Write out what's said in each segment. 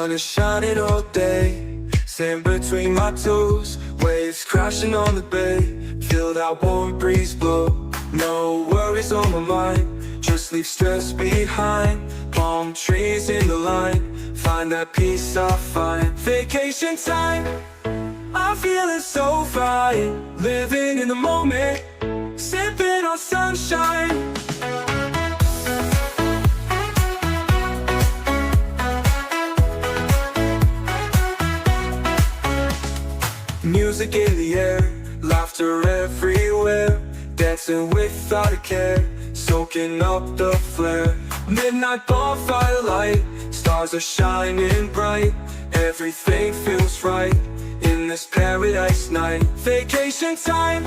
sun is shining all day, sand between my toes, waves crashing on the bay. Feel that warm breeze blow, no worries on my mind, just leave stress behind. Palm trees in the line, find that peace I find. Vacation time, I'm feeling so fine, living in the moment, sipping on sunshine. Music in the air, laughter everywhere, dancing without a care, soaking up the flare. Midnight bonfire light, stars are shining bright, everything feels right in this paradise night. Vacation time,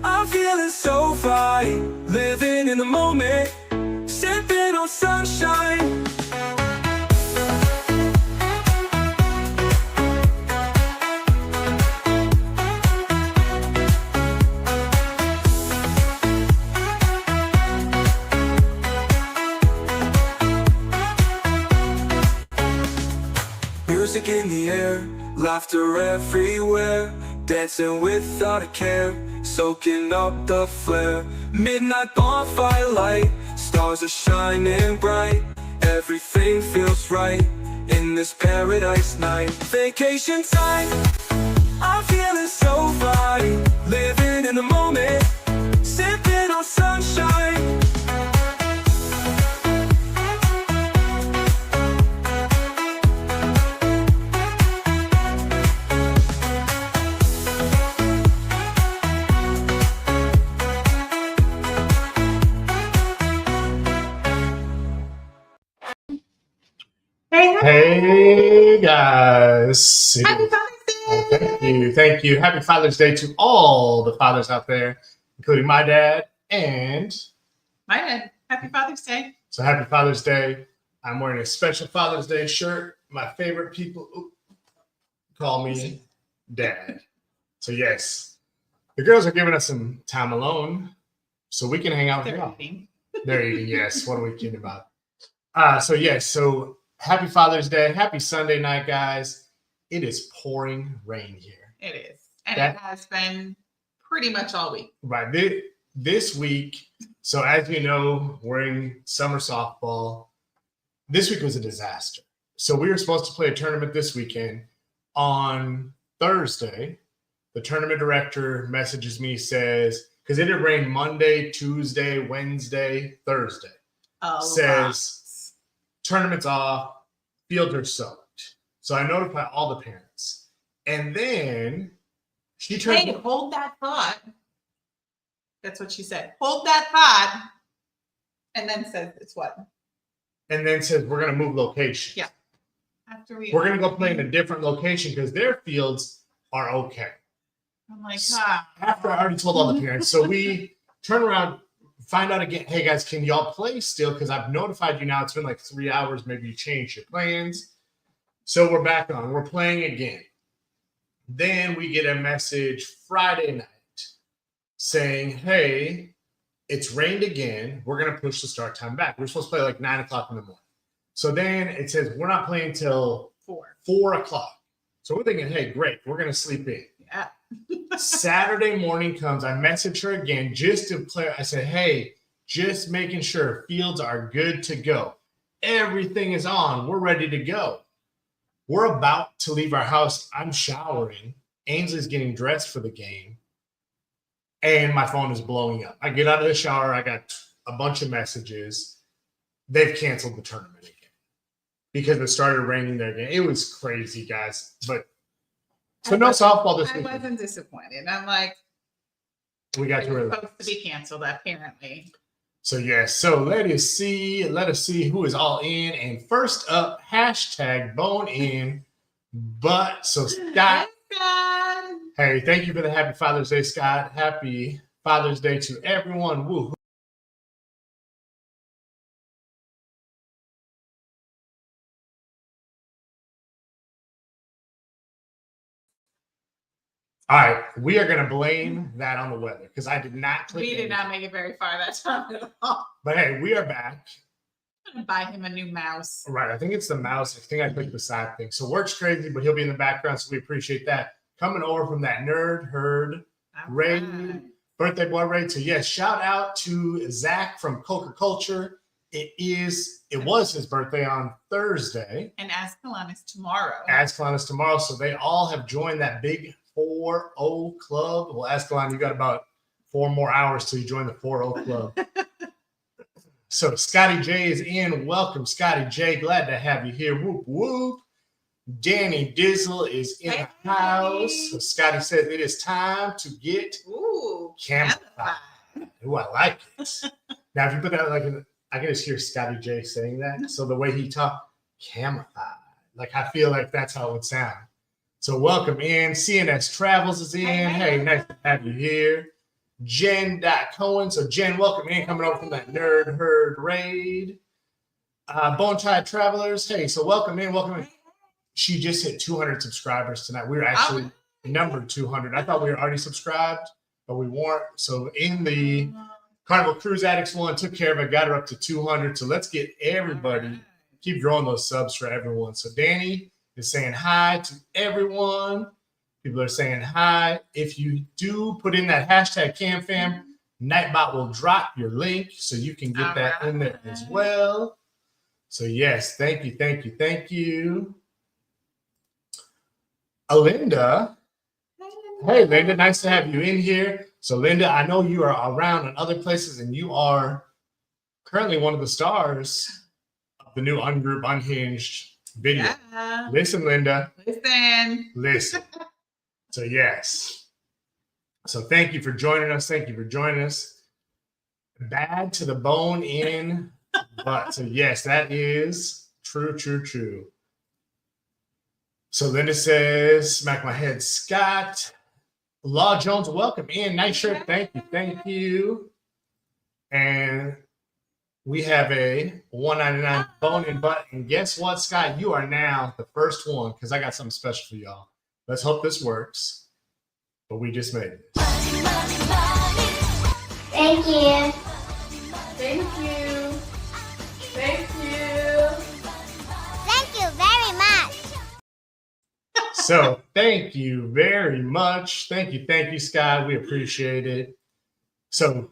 I'm feeling so fine, living in the moment, sipping on sunshine. Music in the air, laughter everywhere, dancing without a care, soaking up the flare. Midnight bonfire light, stars are shining bright, everything feels right in this paradise night. Vacation time, I'm feeling so fine, living in the moment, sipping on sunshine. Hey guys. Happy Father's Day! Thank you. Happy Father's Day to all the fathers out there, including my dad and My dad. Happy Father's Day. so happy Father's Day. I'm wearing a special Father's Day shirt. My favorite people call me Dad. So yes, the girls are giving us some time alone so we can hang out with They're y'all. eating. They're eating, yes. What are we kidding about? So happy Father's Day. Happy Sunday night, guys. It is pouring rain here. It is. And That- it has been pretty much all week. Right. This week, so as you know, we're in summer softball. This week was a disaster. So we were supposed to play a tournament this weekend. On Thursday, the tournament director messages me, says, because it had rained Monday, Tuesday, Wednesday, Thursday. Says tournament's off, fields are soaked. So I notify all the parents. And then she turns Hey, hold that thought. That's what she said. Hold that thought. And then says it's what? and then says we're gonna move location. Yeah. After We're gonna go play in a different location because their fields are okay. I'm like, After I already told all the parents. So we turn around, find out again, hey guys, can y'all play still? Because I've notified you now. It's been like 3 hours. Maybe you changed your plans. So we're back on. We're playing again. Then we get a message Friday night saying, hey, it's rained again. We're going to push the start time back. We're supposed to play like 9 o'clock in the morning. So then it says we're not playing till 4 o'clock. So we're thinking, hey, great. We're going to sleep in. Yeah. Saturday morning comes. I message her again just to play. I said, hey, just making sure fields are good to go. Everything is on. We're ready to go. We're about to leave our house. I'm showering. Ainsley's getting dressed for the game. And my phone is blowing up. I get out of the shower. I got a bunch of messages. They've canceled the tournament again because it started raining there again. It was crazy, guys. But so no softball this I week. wasn't disappointed. I'm like, We got to it's relax. supposed to be canceled, apparently. So yes, so let us see who is all in. And first up, hashtag bone in. But so Scott, God. hey, thank you for the happy Father's Day, Scott. Happy Father's Day to everyone. Woo. All right, we are going to blame that on the weather because I did not click We did anything. not make it very far that time at all. But hey, we are back. I'm gonna buy him a new mouse. Right. I think it's the mouse. I think I clicked the side thing. So work's crazy, but he'll be in the background. So we appreciate that. Coming over from that nerd herd All raid, right. birthday boy raid. So yes, shout out to Zach from Coca Culture. It was his birthday on Thursday. And Ascalon is tomorrow. Ascalon is tomorrow. So they all have joined that big 4-0 club. Well, Ascalon, you got about 4 more hours till you join the 4-0 club. So Scotty J is in. Welcome, Scotty J. Glad to have you here. Whoop, whoop. Danny Dizzle is in the house. So Scotty says it is time to get camified. Ooh, I like it. Now, if you put that I can just hear Scotty J saying that. So the way he talked, camified. Like, I feel like that's how it would sound. So welcome in. CNS Travels is in. Hey, nice to have you here. Jen Cohen. So Jen, welcome in, coming over from that nerd herd raid. Bone Tide Travelers. Hey, so welcome in. She just hit 200 subscribers tonight. We were actually number 200. I thought we were already subscribed, but we weren't. So in the Carnival Cruise Addicts one, took care of it, got her up to 200. So let's get everybody, keep growing those subs for everyone. So Danny is saying hi to everyone. People are saying hi. If you do put in that hashtag KAM Fam, Nightbot will drop your link so you can get that in there as well. So yes, thank you. Linda. Hey, Linda, nice to have you in here. So Linda, I know you are around in other places and you are currently one of the stars of the new Ungroup Unhinged video. Yeah. Listen, Linda. Listen. So yes. So thank you for joining us. Bad to the bone in but. So yes, that is true. So Linda says, smack my head, Scott. Law Jones, welcome in. Nice shirt. Thank you. And we have a $1.99 bone in butt. And guess what, Scott? You are now the first one because I got something special for y'all. Let's hope this works. But we just made it. Thank you. Thank you very much. So thank you very much. Thank you, Scott. We appreciate it. So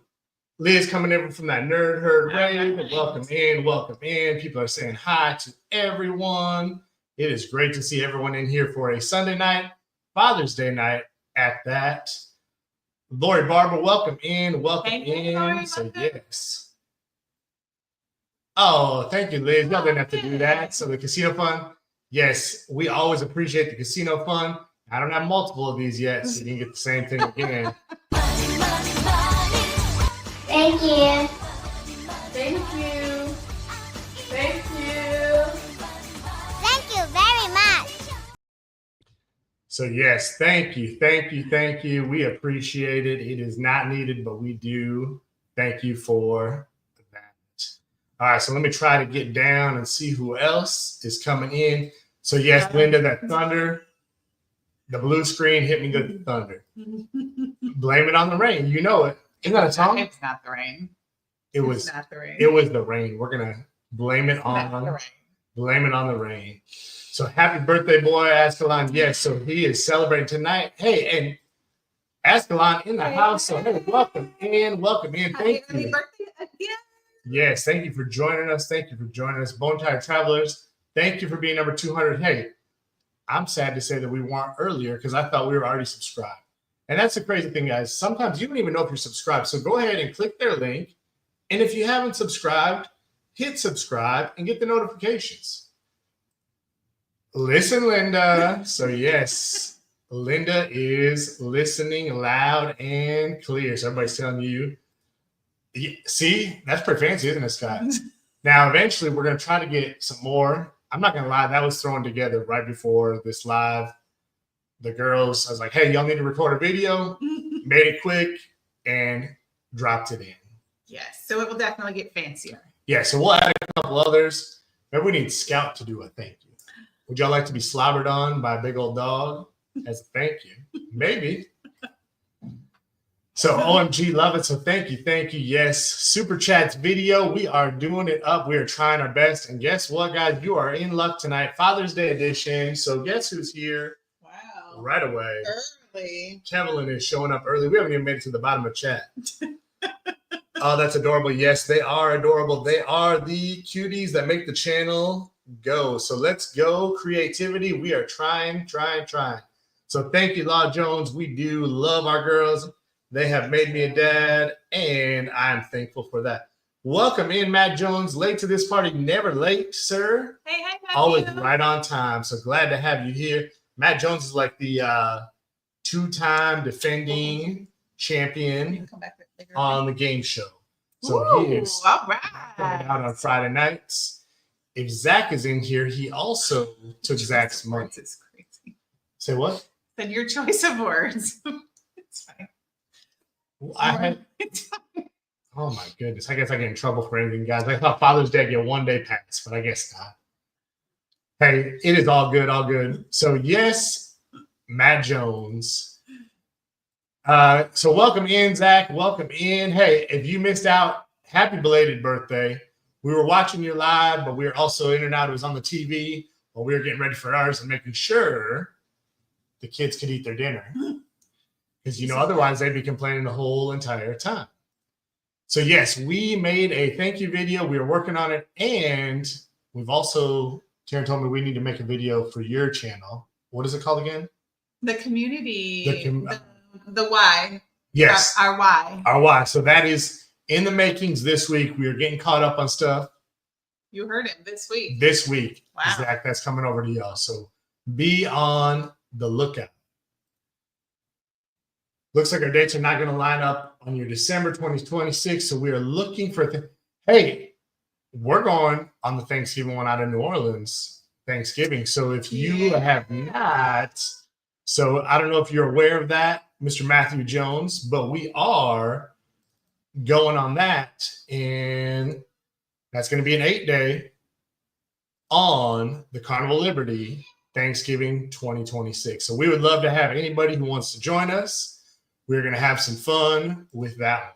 Liz coming in from that nerd herd raid. Welcome in. People are saying hi to everyone. It is great to see everyone in here for a Sunday night, Father's Day night at that. Lori Barber, welcome in. Lori, so yes. Oh, thank you, Liz. Y'all didn't have to do that. So the casino fund. Yes, we always appreciate the casino fund. I don't have multiple of these yet, so you can get the same thing again. Thank you. Thank you very much. So yes, thank you. We appreciate it. It is not needed, but we do. Thank you for that. All right, so let me try to get down and see who else is coming in. So yes, Linda, that thunder, the blue screen hit me good with the thunder. Blame it on the rain. You know it. Isn't that a song? It's not the rain. It was not the rain. It was the rain. We're gonna blame it on the rain. So happy birthday, boy, Ascalon. Yes, so he is celebrating tonight. Hey, and Ascalon in the house. So hey, welcome in. Thank you. Birthday again. Yes, thank you for joining us. Bone Tide Travelers. Thank you for being number 200. Hey, I'm sad to say that we weren't earlier because I thought we were already subscribed. And that's the crazy thing, guys. Sometimes you don't even know if you're subscribed. So go ahead and click their link. And if you haven't subscribed, hit subscribe and get the notifications. Listen, Linda. So yes, Linda is listening loud and clear. So everybody's telling you. See, that's pretty fancy, isn't it, Scott? Now, eventually, we're going to try to get some more. I'm not going to lie. That was thrown together right before this live. The girls, I was like, hey, y'all need to record a video. Made it quick and dropped it in. Yes, so it will definitely get fancier. Yeah, so we'll add a couple others. Maybe we need Scout to do a thank you. Would y'all like to be slobbered on by a big old dog as a thank you? Maybe. So OMG, love it. So thank you. Yes, Super Chats video. We are doing it up. We are trying our best. And guess what, guys? You are in luck tonight. Father's Day edition. So guess who's here? Wow. Right away. Early. Kevlin is showing up early. We haven't even made it to the bottom of chat. Oh, that's adorable. Yes, they are adorable. They are the cuties that make the channel go. So let's go. Creativity. We are trying. So thank you, Law Jones. We do love our girls. They have made me a dad, and I'm thankful for that. Welcome in, Matt Jones. Late to this party, never late, sir. Hey, Matthew. Always right on time. So glad to have you here. Matt Jones is like the two-time defending champion Come back later. on the game show. So he is all right. coming out on Friday nights. If Zach is in here, he also took Zach's money. It's crazy. Say what? Then your choice of words. It's fine. Oh my goodness. I guess I get in trouble for anything, guys. I thought Father's Day get 1 day pass, but I guess not. Hey, it is all good. So yes, Matt Jones. So welcome in, Zach. Welcome in. Hey, if you missed out, happy belated birthday. We were watching you live, but we were also in and out. It was on the TV while we were getting ready for ours and making sure the kids could eat their dinner. Because, otherwise they'd be complaining the whole entire time. So, yes, we made a thank you video. We are working on it. And we've also, Taryn told me we need to make a video for your channel. What is it called again? The community. The why. Yes. Our why. Our why. So that is in the makings this week. We are getting caught up on stuff. You heard it this week. This week. Wow. Zach, that's coming over to y'all. So be on the lookout. Looks like our dates are not going to line up on your December 2026. So we are looking for, hey, we're going on the Thanksgiving one out of New Orleans, Thanksgiving. So if you have not, so I don't know if you're aware of that, Mr. Matthew Jones, but we are going on that. And that's going to be an 8-day on the Carnival Liberty Thanksgiving 2026. So we would love to have anybody who wants to join us. We're going to have some fun with that one.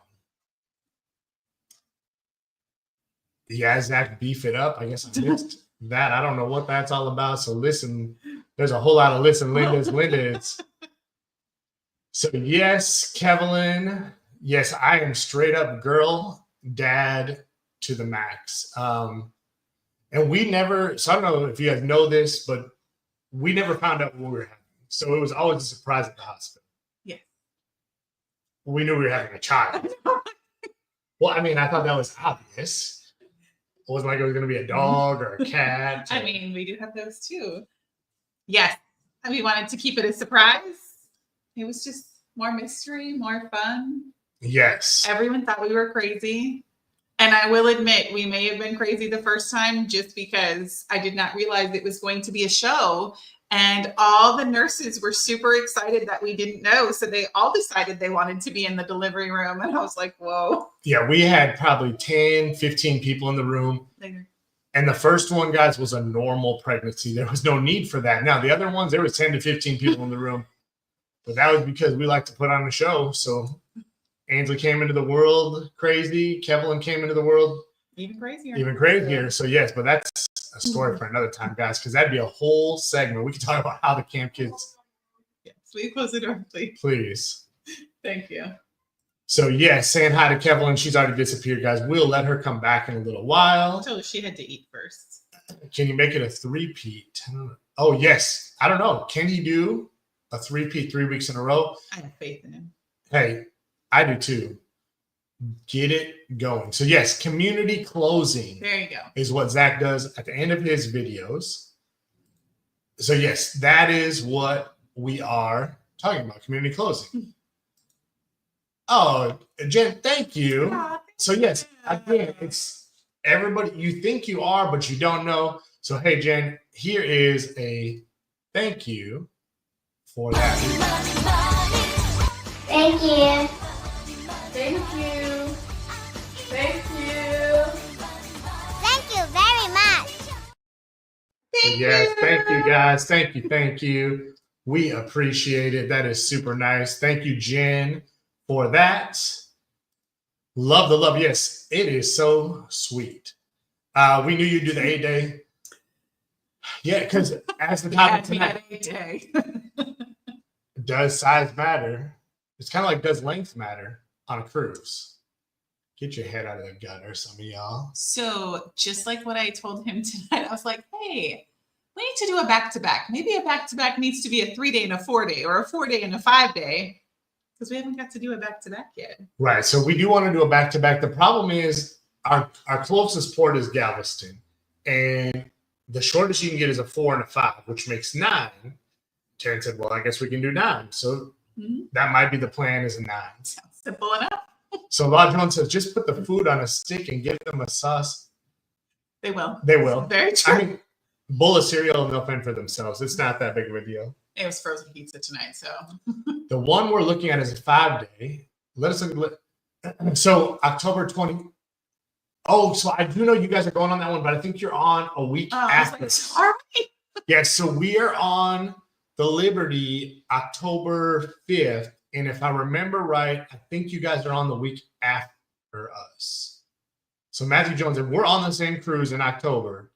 Yeah, Zach, beef it up. I guess I missed that. I don't know what that's all about. So listen, there's a whole lot of listen, Linda's. So yes, Kevlin. Yes, I am straight up girl dad to the max. And we never, so I don't know if you guys know this, but we never found out what we were having. So it was always a surprise at the hospital. We knew we were having a child. Well, I mean, I thought that was obvious. It wasn't like it was going to be a dog or a cat. I mean, we do have those too. Yes. And we wanted to keep it a surprise. It was just more mystery, more fun. Yes. Everyone thought we were crazy. And I will admit, we may have been crazy the first time just because I did not realize it was going to be a show. And all the nurses were super excited that we didn't know. So they all decided they wanted to be in the delivery room. And I was like, whoa. Yeah, we had probably 10, 15 people in the room. And the first one, guys, was a normal pregnancy. There was no need for that. Now, the other ones, there was 10 to 15 people in the room. But that was because we like to put on a show. So Ainsley came into the world crazy. Kevlin came into the world even crazier. Even crazier. So, yes, but that's a story for another time, guys, because that'd be a whole segment. We could talk about how the camp kids. Yes, we close the door, please. Please. Thank you. So, yes, saying hi to Kevlin. She's already disappeared, guys. We'll let her come back in a little while. I told her she had to eat first. Can you make it a three-peat? Oh, yes. I don't know. Can he do a three-peat 3 weeks in a row? I have faith in him. Hey, I do too. Get it going. So, yes, community closing. There you go. Is what Zach does at the end of his videos. So, yes, that is what we are talking about, community closing. Oh, Jen, thank you. So, yes, again, it's everybody. You think you are, but you don't know. So, hey, Jen, here is a thank you for that. Thank you. Thank you. Thank you. Thank you very much. Thank Yes, you. thank you, guys. Thank you. We appreciate it. That is super nice. Thank you, Jen, for that. Love the love. Yes, it is so sweet. We knew you'd do the 8-day. Yeah, because as the topic tonight, 8-day. does size matter? It's kind of like, does length matter on a cruise? Get your head out of the gutter, some of y'all. So just like what I told him tonight, I was like, hey, we need to do a back-to-back. Maybe a back-to-back needs to be a 3-day and a 4-day, or a 4-day and a 5-day, because we haven't got to do a back-to-back yet. Right. So we do want to do a back-to-back. The problem is our closest port is Galveston. And the shortest you can get is a 4 and a 5, which makes 9. Taryn said, well, I guess we can do 9. So that might be the plan, is a 9. Sounds simple enough. So Law Jones says, just put the food on a stick and give them a sauce. They will. They will. Very true. I mean, bowl of cereal and they'll fend for themselves. It's not that big of a deal. It was frozen pizza tonight, so. The one we're looking at is a 5-day. Let us look. So October 20. Oh, so I do know you guys are going on that one, but I think you're on a week after. Sorry. Yeah, so we are on the Liberty October 5th. And if I remember right, I think you guys are on the week after us. So Matthew Jones, if we're on the same cruise in October,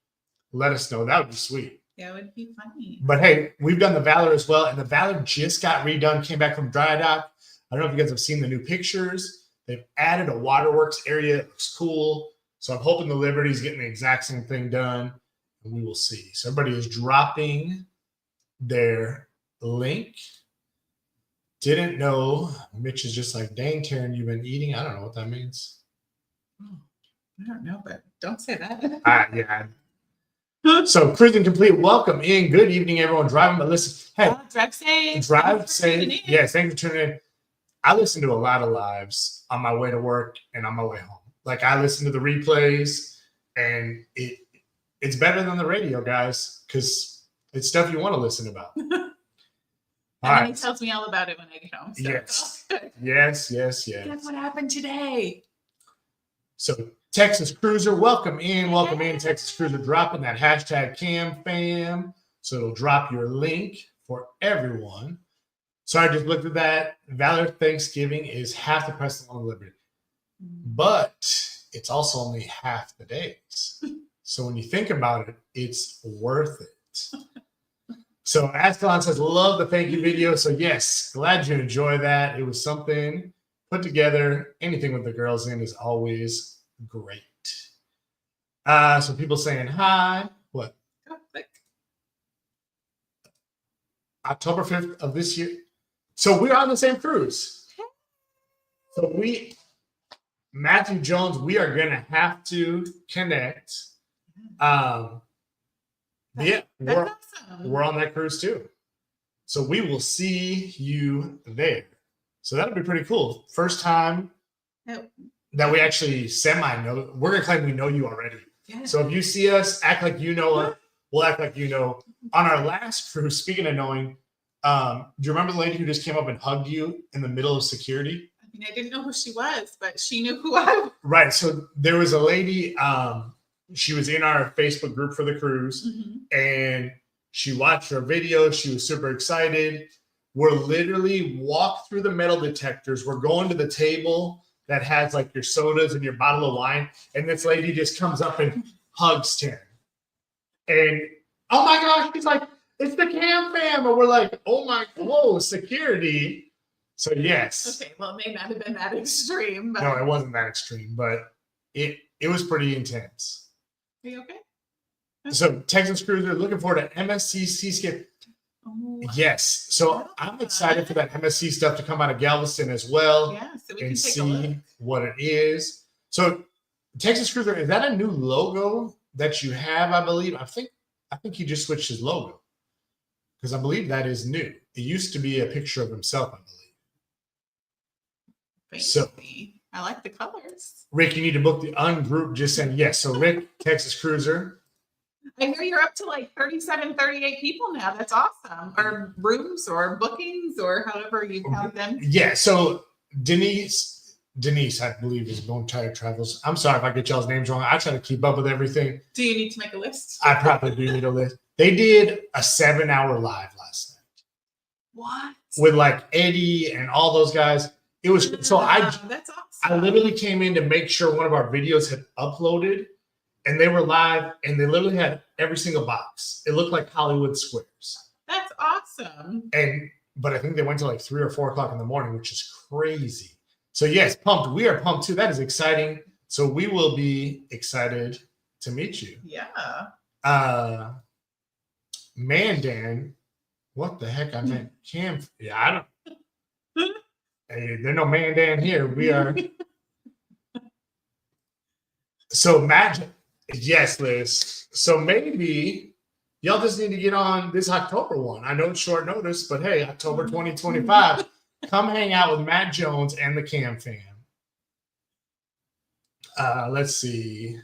let us know. That would be sweet. That would be funny. But hey, we've done the Valor as well. And the Valor just got redone, came back from dry dock. I don't know if you guys have seen the new pictures. They've added a waterworks area. It looks cool. So I'm hoping the Liberty's getting the exact same thing done. And we will see. So everybody is dropping their link. Didn't know. Mitch is just like, dang, Taryn, you've been eating. I don't know what that means. Oh, I don't know, but don't say that. Yeah. So cruising complete. Welcome in. Good evening, everyone. Driving, but listen. Hey, drive safe. Drive safe. Yes, thank you for tuning in. I listen to a lot of lives on my way to work and on my way home. Like I listen to the replays, and it's better than the radio, guys, because it's stuff you want to listen about. And he tells me all about it when I get home. So Yes. Guess what happened today? So Texas Cruiser, welcome in, Texas Cruiser, dropping that hashtag KAM Fam. So it'll drop your link for everyone. So I just looked at that. Valor Thanksgiving is half the price of Liberty. But it's also only half the days. So when you think about it, it's worth it. So Ascalon says, love the thank you video. So yes, glad you enjoy that. It was something put together. Anything with the girls in is always great. So people saying hi. What? October 5th of this year. So we're on the same cruise. So Matthew Jones, we are going to have to connect. Yeah, we're on that cruise too. So we will see you there. So that'll be pretty cool. First time that we actually semi-know. We're going to claim we know you already. Yeah. So if you see us, act like you know us. We'll act like you know. On our last cruise, speaking of knowing, do you remember the lady who just came up and hugged you in the middle of security? I mean, I didn't know who she was, but she knew who I was. Right. So there was a lady, she was in our Facebook group for the cruise, and she watched our video. She was super excited. We're literally walked through the metal detectors. We're going to the table that has like your sodas and your bottle of wine. And this lady just comes up and hugs Taryn. And oh my gosh, she's like, it's the KAM Fam. And we're like, oh my, whoa, security. So yes. Okay, well, it may not have been that extreme. But... No, it wasn't that extreme, but it was pretty intense. Are you okay? So Texas Cruiser, looking forward to MSC Seascape. Oh, yes. So I'm excited for that MSC stuff to come out of Galveston as well. Yeah, so we and can take see a look. what it is. So Texas Cruiser, is that a new logo that you have? I believe. I think he just switched his logo because I believe that is new. It used to be a picture of himself, I believe. So I like the colors. Rick, you need to book the ungroup. Just saying yes. So Rick, Texas Cruiser. I know you're up to like 37, 38 people now. That's awesome. Or rooms or bookings or however you count them. Yeah. So Denise, I believe, is Bone Tire Travels. I'm sorry if I get y'all's names wrong. I try to keep up with everything. Do you need to make a list? I probably do need a list. They did a 7-hour live last night. What? With like Eddie and all those guys. It was so that's awesome. I literally came in to make sure one of our videos had uploaded, and they were live, and they literally had every single box. It looked like Hollywood Squares. That's awesome. But I think they went to like 3 or 4 o'clock in the morning, which is crazy. So yes, pumped. We are pumped too. That is exciting. So we will be excited to meet you. Yeah. Mandan, what the heck I meant? KAM. Yeah, I don't. Hey, there's no Mandan here. We are. So Matt, yes, Liz. So maybe y'all just need to get on this October one. I know it's short notice, but hey, October 2025, come hang out with Matt Jones and the KAM Fam. Let's see.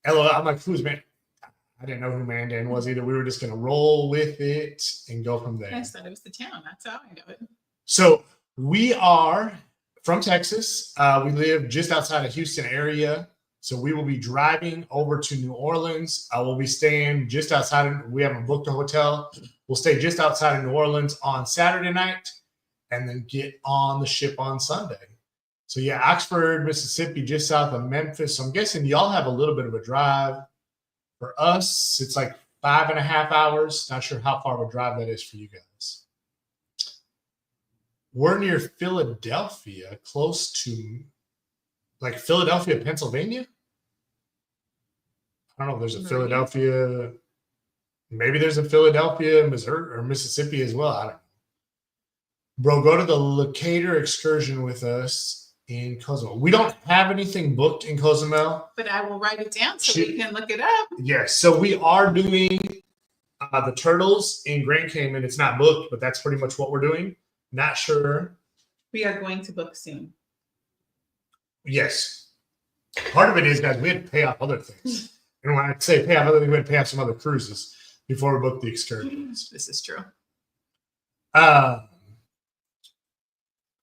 Hello, I'm like, who's man? I didn't know who Mandan was either. We were just gonna roll with it and go from there. I thought it was the town. That's how I know it. So we are from Texas. We live just outside of Houston area. So we will be driving over to New Orleans. I will be staying just outside. We haven't booked a hotel. We'll stay just outside of New Orleans on Saturday night and then get on the ship on Sunday. So yeah, Oxford, Mississippi, just south of Memphis. So I'm guessing y'all have a little bit of a drive. For us, it's like 5.5 hours. Not sure how far of a drive that is for you guys. We're near Philadelphia, close to like Philadelphia, Pennsylvania. I don't know if there's a Philadelphia. Maybe there's a Philadelphia, Missouri, or Mississippi as well. I don't know. Bro, go to the Locator excursion with us in Cozumel. We don't have anything booked in Cozumel. But I will write it down so we can look it up. Yes. So we are doing the Turtles in Grand Cayman. It's not booked, but that's pretty much what we're doing. Not sure. We are going to book soon. Yes. Part of it is, guys, we had to pay off other things. And when I say pay off other things, we had to pay off some other cruises before we booked the excursions. This is true.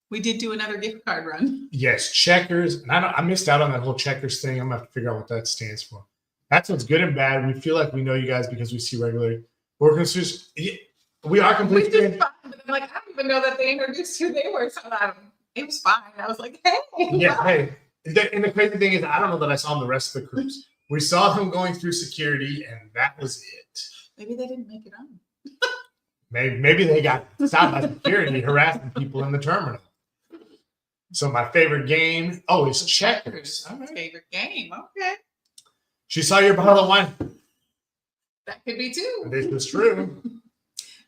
We did do another gift card run. Yes, Checkers. And I missed out on that whole Checkers thing. I'm going to have to figure out what that stands for. That's what's good and bad. We feel like we know you guys because we see regularly. We are completely. I'm like, I don't even know that they introduced who they were. So it was fine. I was like, hey. Yeah, hey. And the crazy thing is, I don't know that I saw them the rest of the cruise. We saw them going through security, and that was it. Maybe they didn't make it on. Maybe they got stopped by security harassing people in the terminal. So my favorite game, is Checkers. All right. Favorite game, okay. She saw your bottle of wine. That could be too. This is true.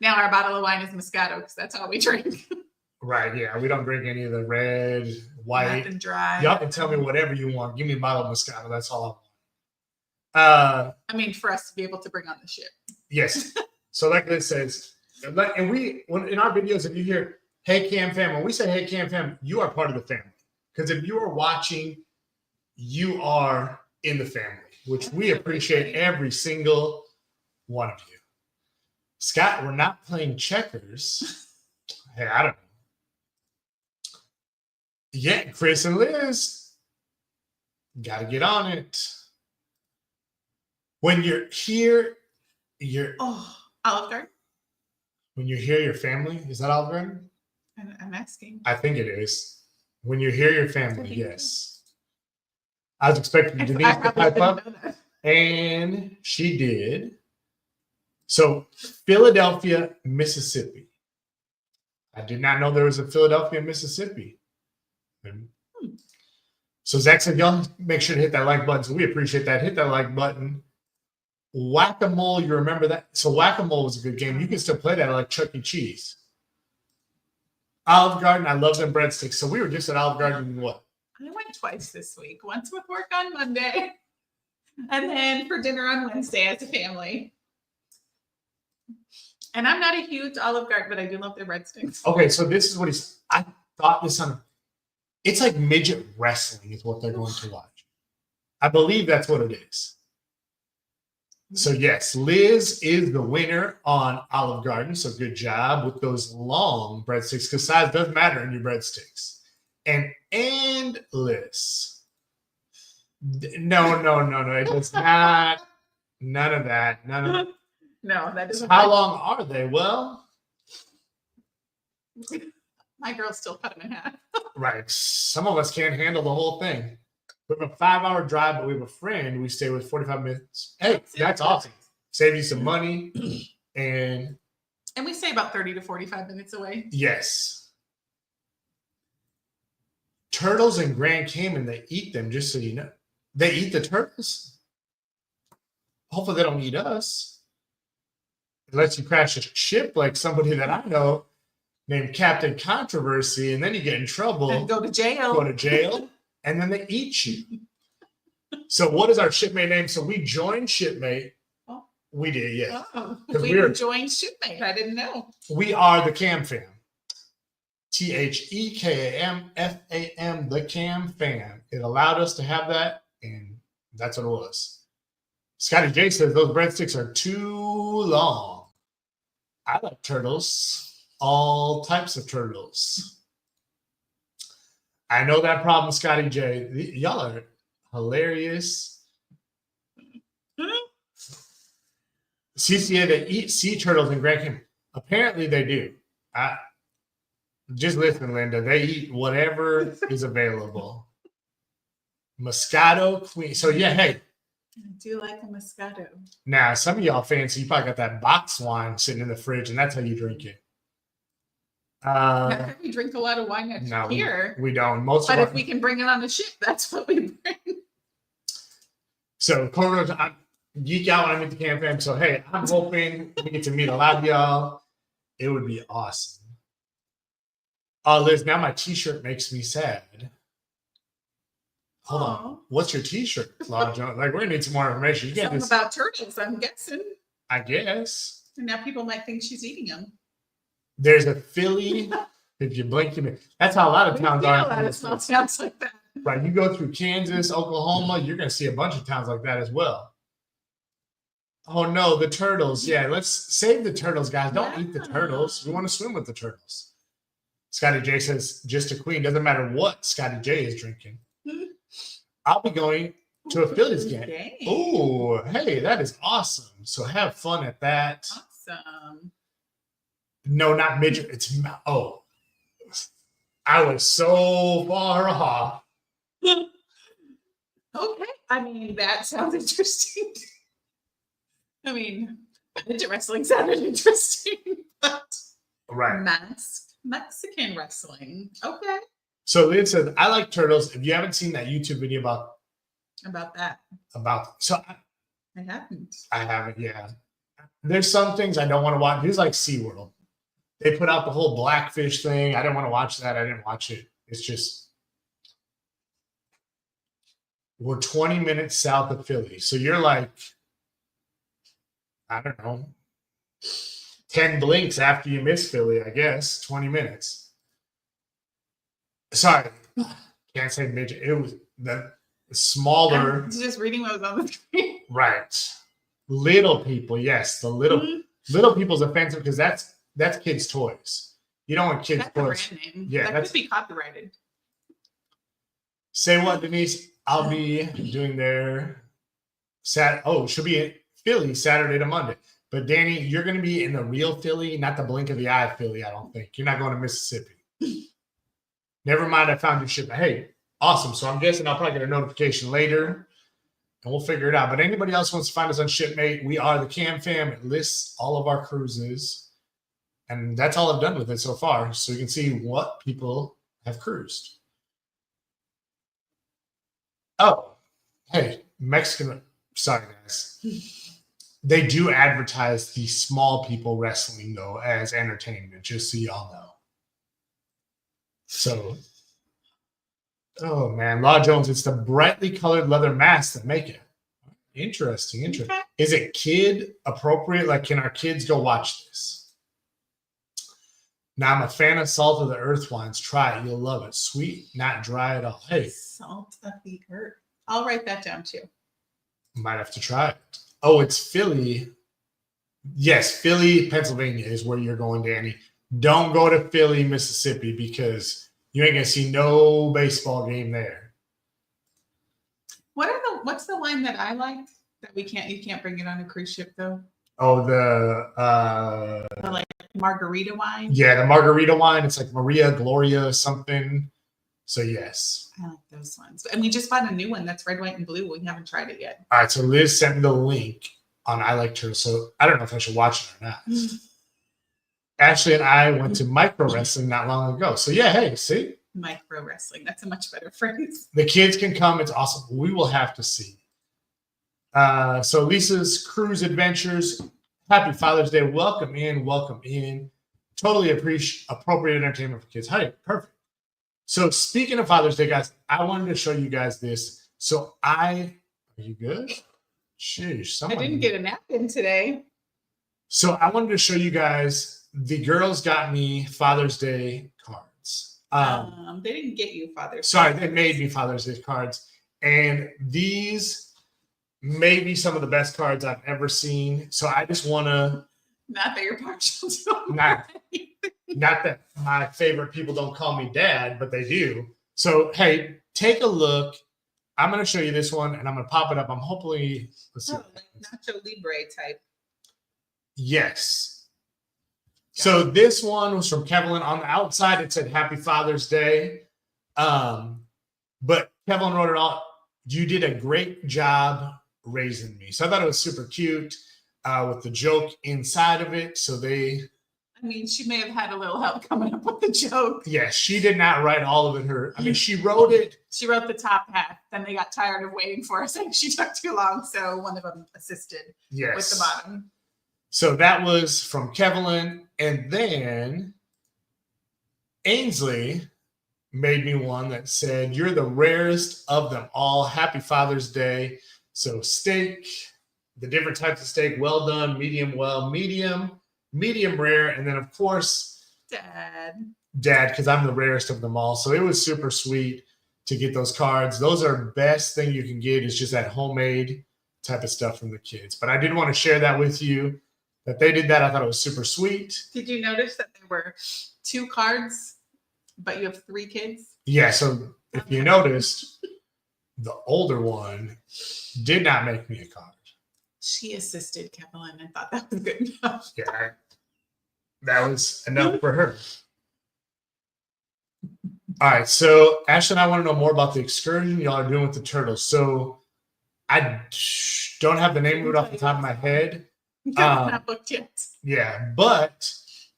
Now our bottle of wine is Moscato because that's all we drink. Right, yeah. We don't drink any of the red, white. Nothing dry. Y'all can tell me whatever you want. Give me a bottle of Moscato. That's all I want. I mean, for us to be able to bring on the ship. Yes. So like this says, and when in our videos, if you hear, hey, KAM Fam, when we say, hey, KAM Fam, you are part of the family. Because if you are watching, you are in the family, which we appreciate every single one of you. Scott, we're not playing checkers. Hey, I don't know. Yeah, Chris and Liz, got to get on it. When you're here, Olive Garden? When you're here, your family, is that Olive Garden? I'm asking. I think it is. When you hear your family, yes. I was expecting Denise to pipe up, and she did. So, Philadelphia, Mississippi. I did not know there was a Philadelphia, Mississippi. So, Zach said, y'all make sure to hit that like button. So, we appreciate that. Hit that like button. Whack-a-mole, you remember that? So, Whack-a-mole was a good game. You can still play that like Chuck E. Cheese. Olive Garden, I love them breadsticks. So we were just at Olive Garden, what? I went twice this week. Once with work on Monday, and then for dinner on Wednesday as a family. And I'm not a huge Olive Garden, but I do love their breadsticks. Okay, so this is what I thought this on. It's like midget wrestling is what they're going to watch. I believe that's what it is. So yes, Liz is the winner on Olive Garden. So good job with those long breadsticks because size does matter in your breadsticks. And Liz. No. It does not. None of that. No, that doesn't. How long are they? Well, My girls still cut them in half. Right. Some of us can't handle the whole thing. We have a 5-hour drive, but we have a friend we stay with 45 minutes. Hey, that's awesome. Save you some money. And we stay about 30 to 45 minutes away. yes. Turtles in Grand Cayman, they eat them, just so you know. They eat the turtles. Hopefully they don't eat us. Unless you crash a ship like somebody that I know named Captain Controversy, and then you get in trouble. And go to jail. Go to jail, and then they eat you. So what is our shipmate name? So we joined shipmate. Oh. We did, yeah. Oh, 'Cause we we're- joined shipmate. I didn't know. We are the KAM Fam. THEKAMFAM, the KAM Fam. It allowed us to have that, and that's what it was. Scotty J says those breadsticks are too long. I like turtles, all types of turtles. I know that problem, Scotty J. Y'all are hilarious. CCA, they eat sea turtles in Grand Cayman. Apparently they do. Just listen, Linda. They eat whatever is available. Moscato Queen. So yeah, hey. I do like a Moscato. Now some of y'all fancy. You probably got that box wine sitting in the fridge, and that's how you drink it. Not that we drink a lot of wine No, here. we don't. Most But of if we can bring it on the ship, that's what we bring. So I geek out when I meet the KAM Fam. So hey, I'm hoping we get to meet a lot of y'all. It would be awesome. Liz, now my t-shirt makes me sad. Hold on. What's your t-shirt, Claude Jones? Like, we're gonna need some more information. You can't Something just, about turtles, I'm guessing. I guess. And now people might think she's eating them. There's a Philly. If you blink, you miss. That's how a lot of towns are. A lot of small towns like that. Right. You go through Kansas, Oklahoma, you're gonna see a bunch of towns like that as well. Oh no, the turtles. Yeah, let's save the turtles, guys. Don't eat the turtles. We want to swim with the turtles. Scotty J says, just a queen. Doesn't matter what Scotty J is drinking. I'll be going to a Phillies game. Oh, hey, that is awesome. So have fun at that. Awesome. No, not midget. It's, oh. I was so far off. Okay. I mean, that sounds interesting. I mean, midget wrestling sounded interesting, but Right. masked Mexican wrestling. Okay. So Lynn says, I like turtles. If you haven't seen that YouTube video About that. so I haven't. I haven't, yeah. There's some things I don't want to watch. It's like SeaWorld. They put out the whole blackfish thing. I didn't want to watch that. I didn't watch it. It's just, we're 20 minutes south of Philly. So you're like, I don't know, 10 blinks after you miss Philly, I guess. 20 minutes. Sorry, can't say midget. It was the smaller. I'm just reading what was on the screen. Right. Little people, yes. The little people's offensive because that's kids' toys. You don't want kids' That's a toys. brand name. Yeah, that that's- could be copyrighted. Say what, Denise? I'll be doing their should be in Philly Saturday to Monday. But Danny, you're going to be in the real Philly, not the blink of the eye Philly, I don't think. You're not going to Mississippi. Never mind, I found your ship. Hey, awesome. So I'm guessing I'll probably get a notification later, and we'll figure it out. But anybody else wants to find us on Shipmate, we are the KAM Fam. It lists all of our cruises. And that's all I've done with it so far. So you can see what people have cruised. Oh, hey, Mexican. Sorry, guys. They do advertise the small people wrestling, though, as entertainment, just so y'all know. So, oh man, Law Jones, it's the brightly colored leather masks that make it. Interesting. Okay. Is it kid appropriate? Like, can our kids go watch this? Now, I'm a fan of Salt of the Earth wines. Try it. You'll love it. Sweet, not dry at all. Hey, Salt of the earth. I'll write that down too. might have to try it. Oh, it's Philly. Yes, Philly, Pennsylvania is where you're going, Danny. Don't go to Philly, Mississippi, because you ain't gonna see no baseball game there. What's the wine that I like that you can't bring it on a cruise ship though? Oh, The like margarita wine. yeah, the margarita wine. It's like Maria Gloria something. So yes. I like those ones. And we just bought a new one that's red, white, and blue. We haven't tried it yet. All right, so Liz sent me the link on I Like Turtles. So I don't know if I should watch it or not. Ashley and I went to micro wrestling not long ago. So yeah, hey, see? Micro wrestling. That's a much better phrase. The kids can come. It's awesome. We will have to see. So Lisa's cruise adventures. Happy Father's Day. Welcome in. Welcome in. Totally appropriate entertainment for kids. Hey, perfect. So speaking of Father's Day, guys, I wanted to show you guys this. So are you good? Sheesh. I didn't get a nap in today. So I wanted to show you guys, the girls got me Father's Day cards. They didn't get you Father's Day. Sorry, they made me Father's Day cards. And these may be some of the best cards I've ever seen. So I just want to... Not that you're partial to Not that my favorite people don't call me dad, but they do. So, hey, take a look. I'm going to show you this one, and I'm going to pop it up. I'm hopefully... Let's see. like Nacho Libre type. Yes. So this one was from Kevin. On the outside, it said Happy Father's Day. But Kevin wrote it all. You did a great job raising me. So I thought it was super cute with the joke inside of it. So I mean, she may have had a little help coming up with the joke. Yeah, she did not write all of it. I mean, she wrote it. She wrote the top half. Then they got tired of waiting for us, and she took too long. So one of them assisted with the bottom. So that was from Kevin. And then Ainsley made me one that said, "You're the rarest of them all. Happy Father's Day." So steak, the different types of steak, well done, medium well, medium rare, and then of course dad, because I'm the rarest of them all. So it was super sweet to get those cards. Those are best thing you can get, is just that homemade type of stuff from the kids. But I did want to share that with you, that they did that. I thought it was super sweet. Did you notice that there were 2 cards, but you have 3 kids? Yeah, so if you noticed, the older one did not make me a card. She assisted Kevin. I thought that was good enough. Yeah, that was enough for her. All right, so Ashley and I want to know more about the excursion y'all are doing with the turtles. So I don't have the name of it off the top of my head. Not booked yet. Yeah, but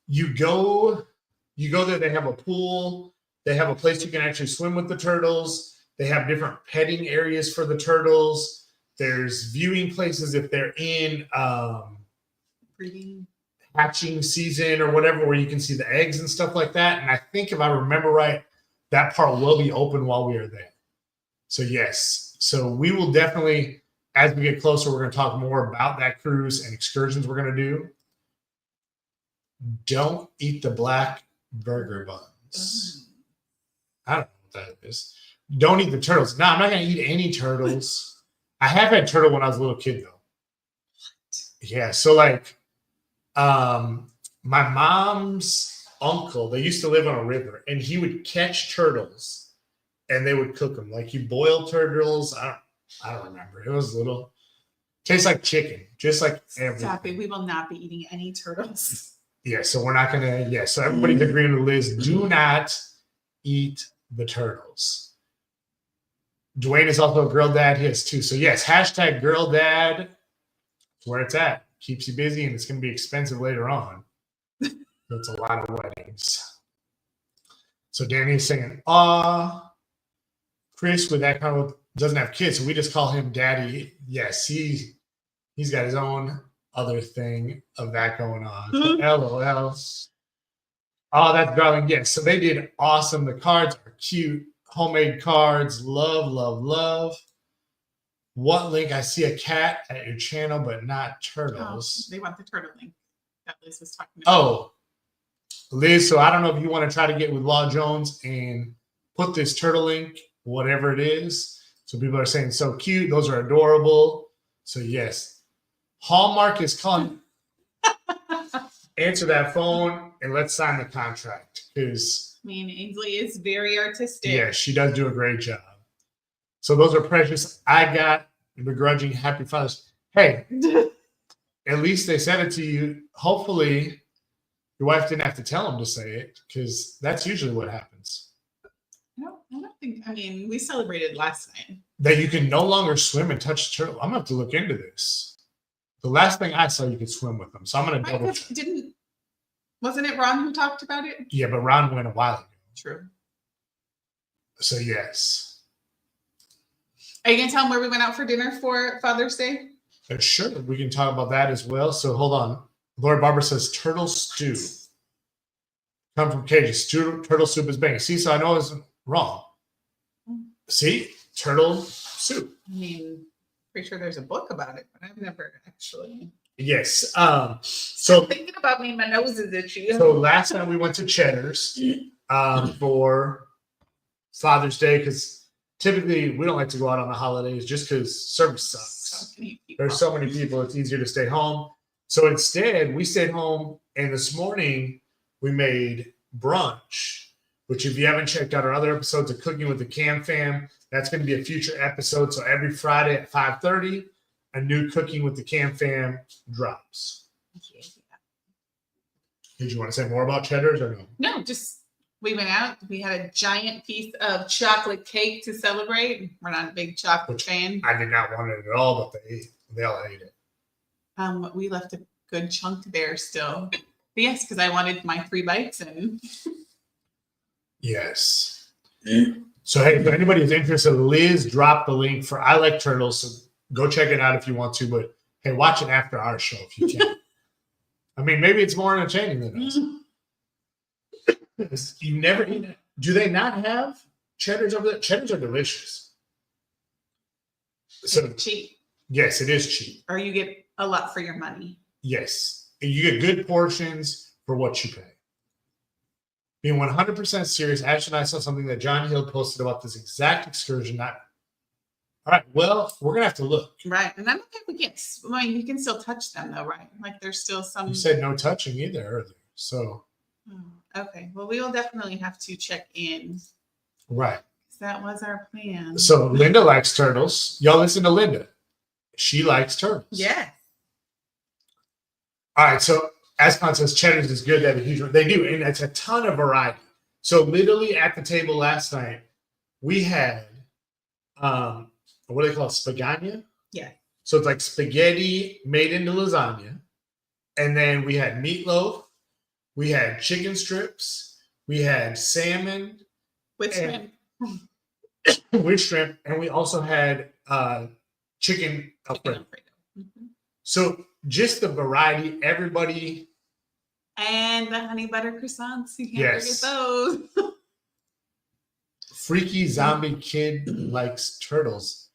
you go there. They have a pool. They have a place you can actually swim with the turtles. They have different petting areas for the turtles. There's viewing places if they're in breeding, hatching season or whatever, where you can see the eggs and stuff like that. And I think if I remember right, that part will be open while we are there. So yes, so we will definitely, as we get closer, we're going to talk more about that cruise and excursions we're going to do. Don't eat the black burger buns. I don't know what that is. Don't eat the turtles. No, I'm not going to eat any turtles. I have had turtle when I was a little kid, though. What? Yeah, so like my mom's uncle, they used to live on a river, and he would catch turtles, and they would cook them. Like, you boil turtles. I don't remember. It was little. Tastes like chicken, just like everything. Stop it. We will not be eating any turtles. Yeah, so we're not going to. Yeah, so everybody's agreeing with Liz. Do not eat the turtles. Dwayne is also a girl dad. He has 2. So yes, hashtag girl dad. That's where it's at. Keeps you busy, and it's going to be expensive later on. That's a lot of weddings. So Danny's saying, Chris with that kind of doesn't have kids, so we just call him daddy. Yes, he's got his own other thing of that going on. LOL. Oh, that's darling. Yes, so they did awesome. The cards are cute. Homemade cards. Love, love, love. What link? I see a cat at your channel, but not turtles. Oh, they want the turtle link that Liz was talking about. Oh, Liz, so I don't know if you want to try to get with Law Jones and put this turtle link, whatever it is. So people are saying so cute. Those are adorable. So yes, Hallmark is calling. Answer that phone and let's sign the contract, because I mean, Ainsley is very artistic. Yeah, she does do a great job. So those are precious. I got begrudging Happy Father's. Hey, at least they said it to you. Hopefully, your wife didn't have to tell them to say it, because that's usually what happens. I don't think. I mean, we celebrated last night. That you can no longer swim and touch the turtle. I'm gonna have to look into this. The last thing I saw, you could swim with them, so I'm gonna Right, double. because wasn't it Ron who talked about it? Yeah, but Ron went a while ago. True. So yes, Are you gonna tell them where we went out for dinner for Father's Day? sure, we can talk about that as well. So hold on. Lord Barber says turtle stew. Come from cages. Turtle soup is banging. See, so I know I was wrong. See, turtle soup. I mean, pretty sure there's a book about it, but I've never actually. Yes. So So thinking about me, my nose is itchy. so last night we went to Cheddar's for Father's Day, because typically we don't like to go out on the holidays just because service sucks. So many people. There's so many people, it's easier to stay home. So instead, we stayed home, and this morning we made brunch, which if you haven't checked out our other episodes of Cooking with the KAM Fam, that's going to be a future episode. So every Friday at 5:30, a new Cooking with the KAM Fam drops. Yeah. Did you want to say more about Cheddar's or no? No, just we went out. We had a giant piece of chocolate cake to celebrate. We're not a big chocolate fan. I did not want it at all, but they all ate it. We left a good chunk there still. But yes, because I wanted my 3 bites and Yes. So hey, if anybody is interested, Liz dropped the link for I Like Turtles. So go check it out if you want to. But hey, watch it after our show if you can. I mean, maybe it's more entertaining than us. You never eat it. Do they not have Cheddars over there? Cheddars are delicious. So cheap. yes, it is cheap. Or you get a lot for your money. Yes. And you get good portions for what you pay. Being 100% serious, Ash and I saw something that John Hill posted about this exact excursion. All right, well, we're going to have to look. Right. And I don't think we can't, I mean, you can still touch them though, right? Like there's still some. You said no touching either earlier. So. Okay. Well, we will definitely have to check in. Right. That was our plan. So Linda likes turtles. Y'all listen to Linda. She likes turtles. Yeah. All right, so Ascon says Cheddar's is good. They have a huge. They do, and it's a ton of variety. So literally at the table last night, we had what do they call it? Spaghetti? Yeah. So it's like spaghetti made into lasagna. And then we had meatloaf, we had chicken strips, we had salmon with shrimp. With shrimp, and we also had chicken Alfredo. Mm-hmm. So just the variety, everybody. And the honey butter croissants. You can't Yes. forget those. Freaky zombie kid likes turtles.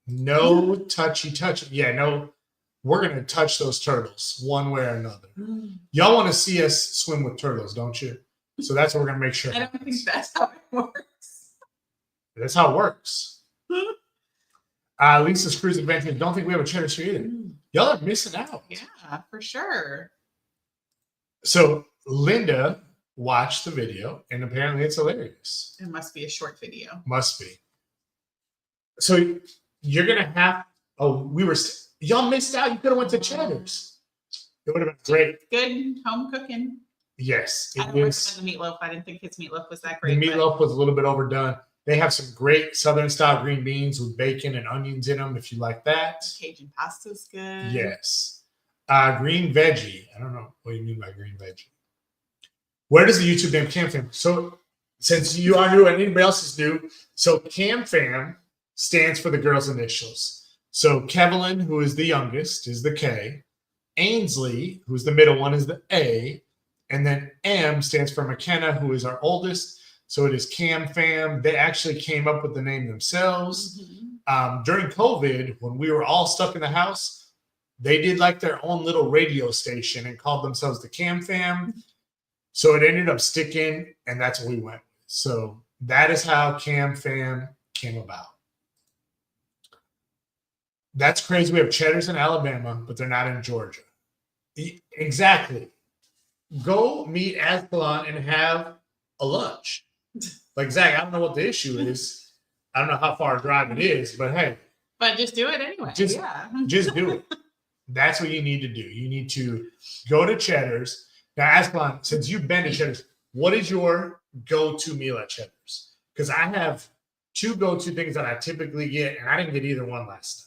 No touchy. Yeah, no, we're going to touch those turtles one way or another. Y'all want to see us swim with turtles, don't you? So that's what we're going to make sure. I don't think that's how it works. That's how it works. Lisa's Cruise Adventure. Don't think we have a cheddar street either. Y'all are missing out. Yeah, for sure. So Linda watched the video, and apparently it's hilarious. It must be a short video. Must be. So you're gonna have. Oh, y'all missed out. You could have went to Cheddar's. It would have been great. Good home cooking. Yes, I it don't is. recommend the meatloaf. I didn't think his meatloaf was that The great. meatloaf was a little bit overdone. They have some great Southern style green beans with bacon and onions in them. If you like that. Cajun pasta's good. Yes. Green veggie. I don't know what you mean by green veggie. Where does the YouTube name KAM Fam? So since you are new and anybody else is new, so KAM Fam stands for the girls' initials. So Kevlin, who is the youngest, is the K. Ainsley, who's the middle one, is the A. And then M stands for McKenna, who is our oldest. So it is KAM Fam. They actually came up with the name themselves. Mm-hmm. During COVID, when we were all stuck in the house, they did like their own little radio station and called themselves the KAM Fam. So it ended up sticking, and that's what we went with. So that is how KAM Fam came about. That's crazy. We have Cheddar's in Alabama, but they're not in Georgia. Exactly. Go meet Ascalon and have a lunch. Like, Zach, I don't know what the issue is. I don't know how far a drive it is, but hey. But just do it anyway. Just do it. That's what you need to do. You need to go to Cheddar's. Now, Ascalon, since you've been to Cheddar's, what is your go-to meal at Cheddar's? Because I have two go-to things that I typically get, and I didn't get either one last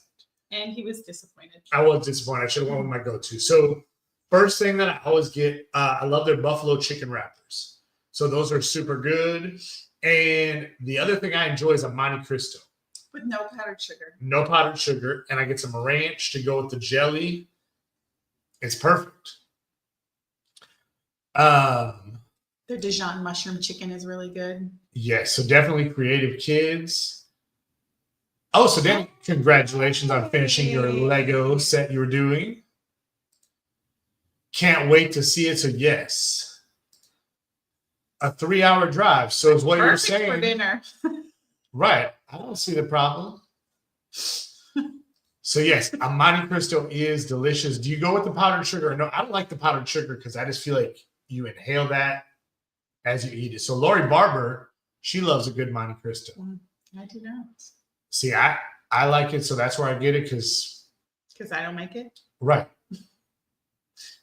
night. And he was disappointed. I was disappointed. I should have went with my go-to. So first thing that I always get, I love their buffalo chicken wrappers. So those are super good. And the other thing I enjoy is a Monte Cristo. With no powdered sugar. No powdered sugar. And I get some ranch to go with the jelly. It's perfect. The Dijon mushroom chicken is really good. Yes, so definitely Creative Kids. Oh, so Danny, congratulations on finishing your Lego set you were doing. Can't wait to see it. So yes, a 3-hour drive. So is what Perfect you're saying. for dinner. Right. I don't see the problem. So yes, a Monte Cristo is delicious. Do you go with the powdered sugar? No, I don't like the powdered sugar because I just feel like you inhale that as you eat it. So Lori Barber, she loves a good Monte Cristo. I do not. See, I like it, so that's where I get it because I don't make it. right.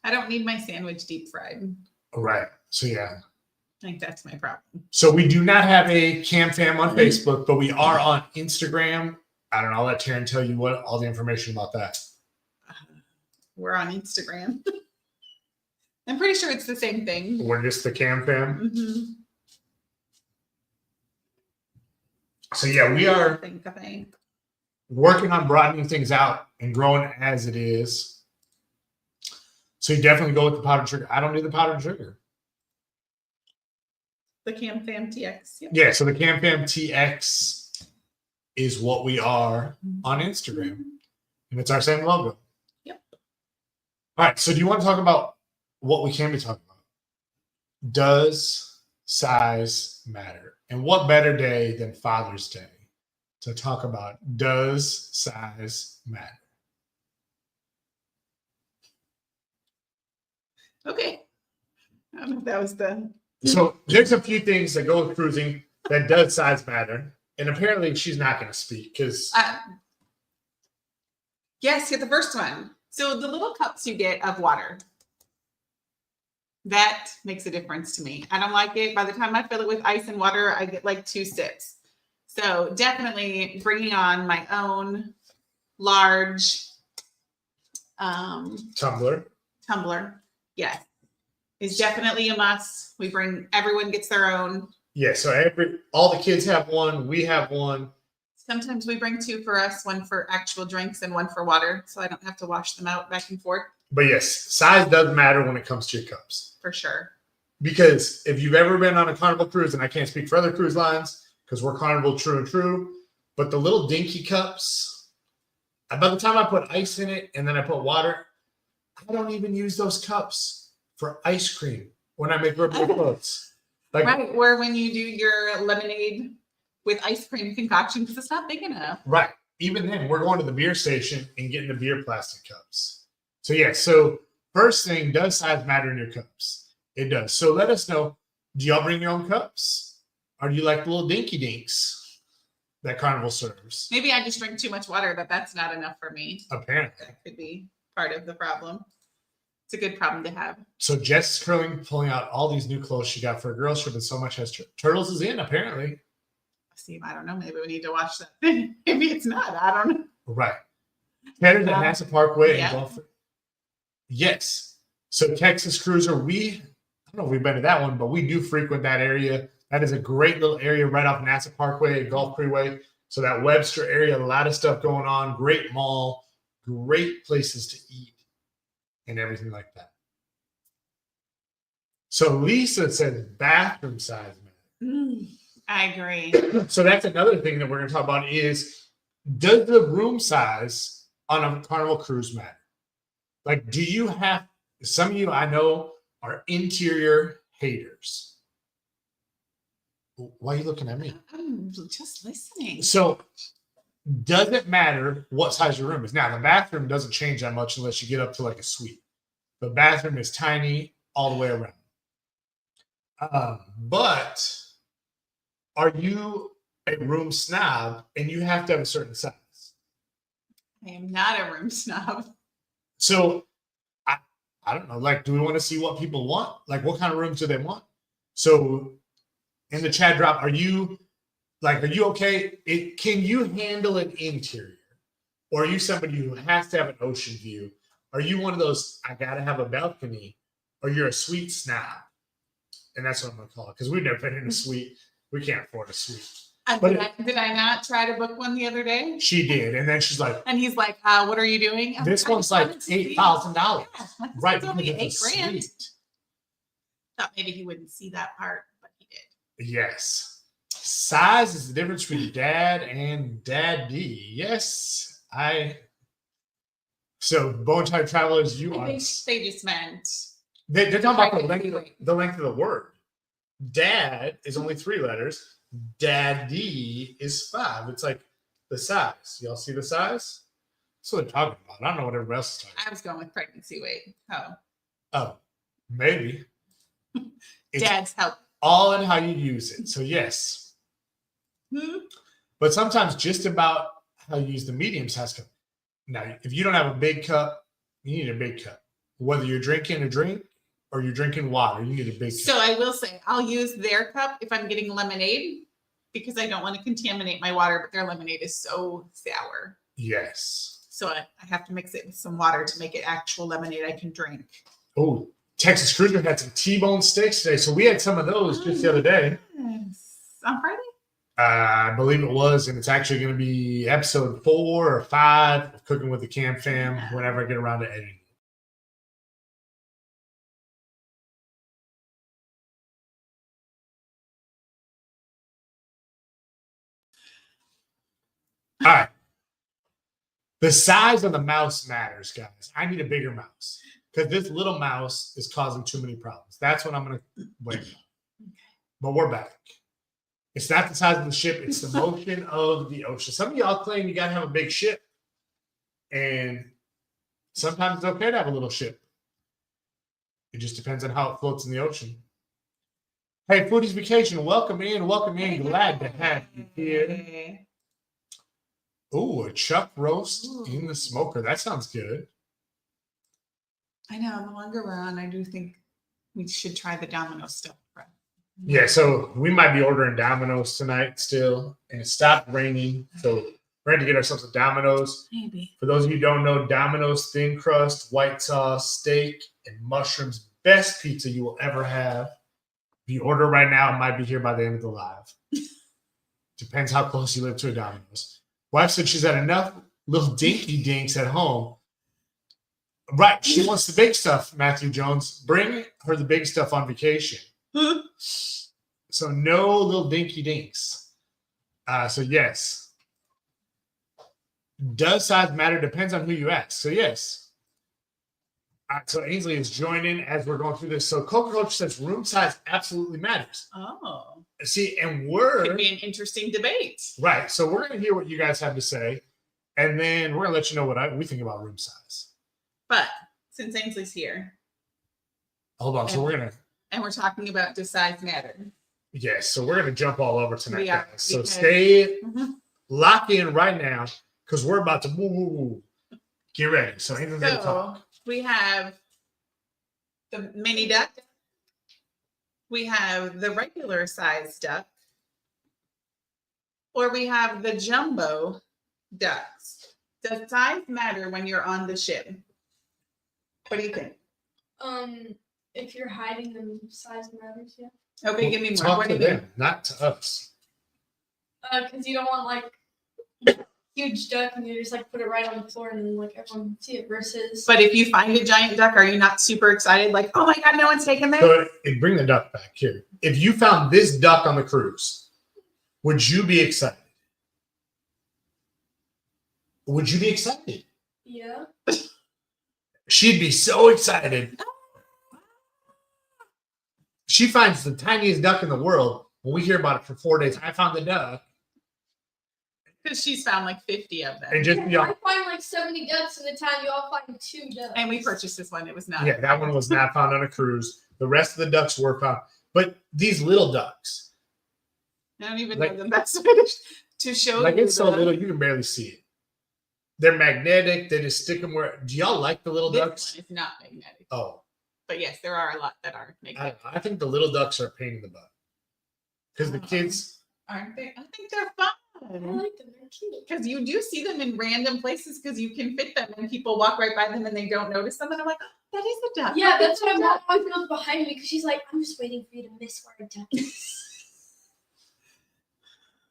I don't need my sandwich deep fried. Right. So yeah. I think that's my problem. So we do not have a KAM Fam on Facebook, but we are on Instagram. I don't know. I'll let Taryn tell you what all the information about that. We're on Instagram. I'm pretty sure it's the same thing. We're just the KAM Fam. Mm-hmm. So yeah, we are I think. working on broadening things out and growing as it is. So you definitely go with the powdered sugar. I don't do the powdered sugar. The KAM Fam TX. Yep. Yeah, so the KAM Fam TX is what we are on Instagram. And it's our same logo. Yep. All right, so do you want to talk about what we can be talking about? Does size matter? And what better day than Father's Day to talk about does size matter? Okay. I don't know if that was the... So there's a few things that go with cruising that does size matter. And apparently she's not going to speak because... yes, get the first one. So the little cups you get of water, that makes a difference to me. I don't like it. By the time I fill it with ice and water, I get like 2 sips. So definitely bringing on my own large tumbler. Yes, is definitely a must. Everyone gets their own. Yeah, so all the kids have one. We have one. Sometimes we bring 2 for us, 1 for actual drinks and 1 for water, so I don't have to wash them out back and forth. But yes, size does matter when it comes to your cups. For sure. Because if you've ever been on a Carnival cruise, and I can't speak for other cruise lines because we're Carnival true and true, but the little dinky cups, by the time I put ice in it and then I put water, I don't even use those cups for ice cream when I make rubber floats. Like, right, or when you do your lemonade with ice cream concoction because it's not big enough. Right. Even then, we're going to the beer station and getting the beer plastic cups. So yeah, so first thing, does size matter in your cups? It does. So let us know, do y'all bring your own cups? Or do you like the little dinky dinks that Carnival serves? Maybe I just drink too much water, but that's not enough for me. Apparently. That could be part of the problem. It's a good problem to have. So Jess is pulling out all these new clothes she got for a girls trip, and so much has Turtles is in, apparently. See, I don't know. Maybe we need to watch that. Maybe it's not. I don't know. Right. Cheddar's at NASA Parkway yeah. and Gulf. Yes. So Texas Cruiser, I don't know if we've been to that one, but we do frequent that area. That is a great little area right off NASA Parkway and Gulf Freeway. So that Webster area, a lot of stuff going on. Great mall, great places to eat and everything like that. So Lisa says bathroom size matter. I agree. So that's another thing that we're going to talk about is, does the room size on a Carnival cruise matter? Like, do you have, some of you I know are interior haters. Why are you looking at me? I'm just listening. So does it matter what size your room is? Now, the bathroom doesn't change that much unless you get up to like a suite. The bathroom is tiny all the way around. But are you a room snob and you have to have a certain size? I am not a room snob. So I don't know. Like, do we want to see what people want? Like, what kind of rooms do they want? So in the chat drop, are you okay? Can you handle an interior? Or are you somebody who has to have an ocean view? Are you one of those, I gotta have a balcony? Or you're a sweet snob? And that's what I'm gonna call it. Because we've never been in a suite. We can't afford a suite. Did I not try to book one the other day? She did. And then she's like, and he's like, what are you doing? This one's like $8,000. Right. It's only Because it's $8,000. sweet. Thought maybe he wouldn't see that part, but he did. Yes. Size is the difference between dad and daddy. Yes. So Bone Type Travelers, I think they just meant they're talking about pregnancy the length of the word. Dad is only 3 letters. Daddy is 5. It's like the size. Y'all see the size? That's what they're talking about. I don't know what everybody else is talking about. I was going with pregnancy weight. Oh, maybe. It's Dad's help. all in how you use it. So yes. But sometimes just about how you use the medium size cup. Now, if you don't have a big cup, you need a big cup. Whether you're drinking a drink or you're drinking water, you need a big cup. So I will say I'll use their cup if I'm getting lemonade because I don't want to contaminate my water, but their lemonade is so sour. Yes. So I have to mix it with some water to make it actual lemonade I can drink. Oh, Texas Cruiser had some T-bone steaks today. So we had some of those just the other day. Yes. On Friday? I believe it was, and it's actually going to be episode 4 or 5 of Cooking with the KAM Fam whenever I get around to editing. All right. The size of the mouse matters, guys. I need a bigger mouse because this little mouse is causing too many problems. That's what I'm going to wait on. But we're back. It's not the size of the ship. It's the motion of the ocean. Some of y'all claim you got to have a big ship. And sometimes it's okay to have a little ship. It just depends on how it floats in the ocean. Hey, Foodies Vacation, welcome in. Welcome in. Glad to have you here. Oh, a chuck roast in the smoker. That sounds good. I know. The longer we're on, I do think we should try the Domino stuff. Yeah, so we might be ordering Domino's tonight still, and it stopped raining, so we're going to get ourselves a Domino's. Maybe. For those of you who don't know, Domino's thin crust, white sauce, steak, and mushrooms, best pizza you will ever have. If you order right now, it might be here by the end of the live. Depends how close you live to a Domino's. Wife said she's had enough little dinky dinks at home. Right, she wants the big stuff, Matthew Jones. Bring her the big stuff on vacation. So no little dinky dinks. So yes. Does size matter? Depends on who you ask. So yes. So Ainsley is joining as we're going through this. So Coca Coach says room size absolutely matters. Oh. See, and could be an interesting debate. Right. So we're going to hear what you guys have to say, and then we're going to let you know what we think about room size. But since Ainsley's here. Hold on. So we're going to. And we're talking about does size matter? Yes. So we're going to jump all over tonight, guys. So because, stay lock in right now because we're about to get ready. So Ainsley's going to talk. We have the mini duck. We have the regular size duck. Or we have the jumbo ducks. Does size matter when you're on the ship? What do you think? If you're hiding them, size matters, yeah. Okay, give me more. Talk What do to you them, think? not to us. Because you don't want like huge duck and you just like put it right on the floor and then like everyone can see it versus. But if you find a giant duck, are you not super excited? Like, oh my God, no one's taken this? So bring the duck back here. If you found this duck on the cruise, would you be excited? Would you be excited? Yeah. She'd be so excited. She finds the tiniest duck in the world. When we hear about it for 4 days, I found the duck. Because she's found like 50 of them. And just I find like 70 ducks in the time you all find 2 ducks. And we purchased this one. It was not. yeah, that one was not found on a cruise. The rest of the ducks were found. But these little ducks, I don't even like- know the best way to show like you. it's so little you can barely see it. They're magnetic. They just stick them where. Do y'all like the little This ducks? one is not magnetic. Oh, But yes, there are a lot that are I magnetic. don't know. I think the little ducks are a pain in the butt because the kids. Aren't they? I think they're I fun. like them. They're cute. Because you do see them in random places because you can fit them and people walk right by them and they don't notice them. And I'm like, oh, that is a duck. Yeah, Oh, that's why a my duck. mom goes behind me because she's like, I'm just waiting for you to miss where a duck is.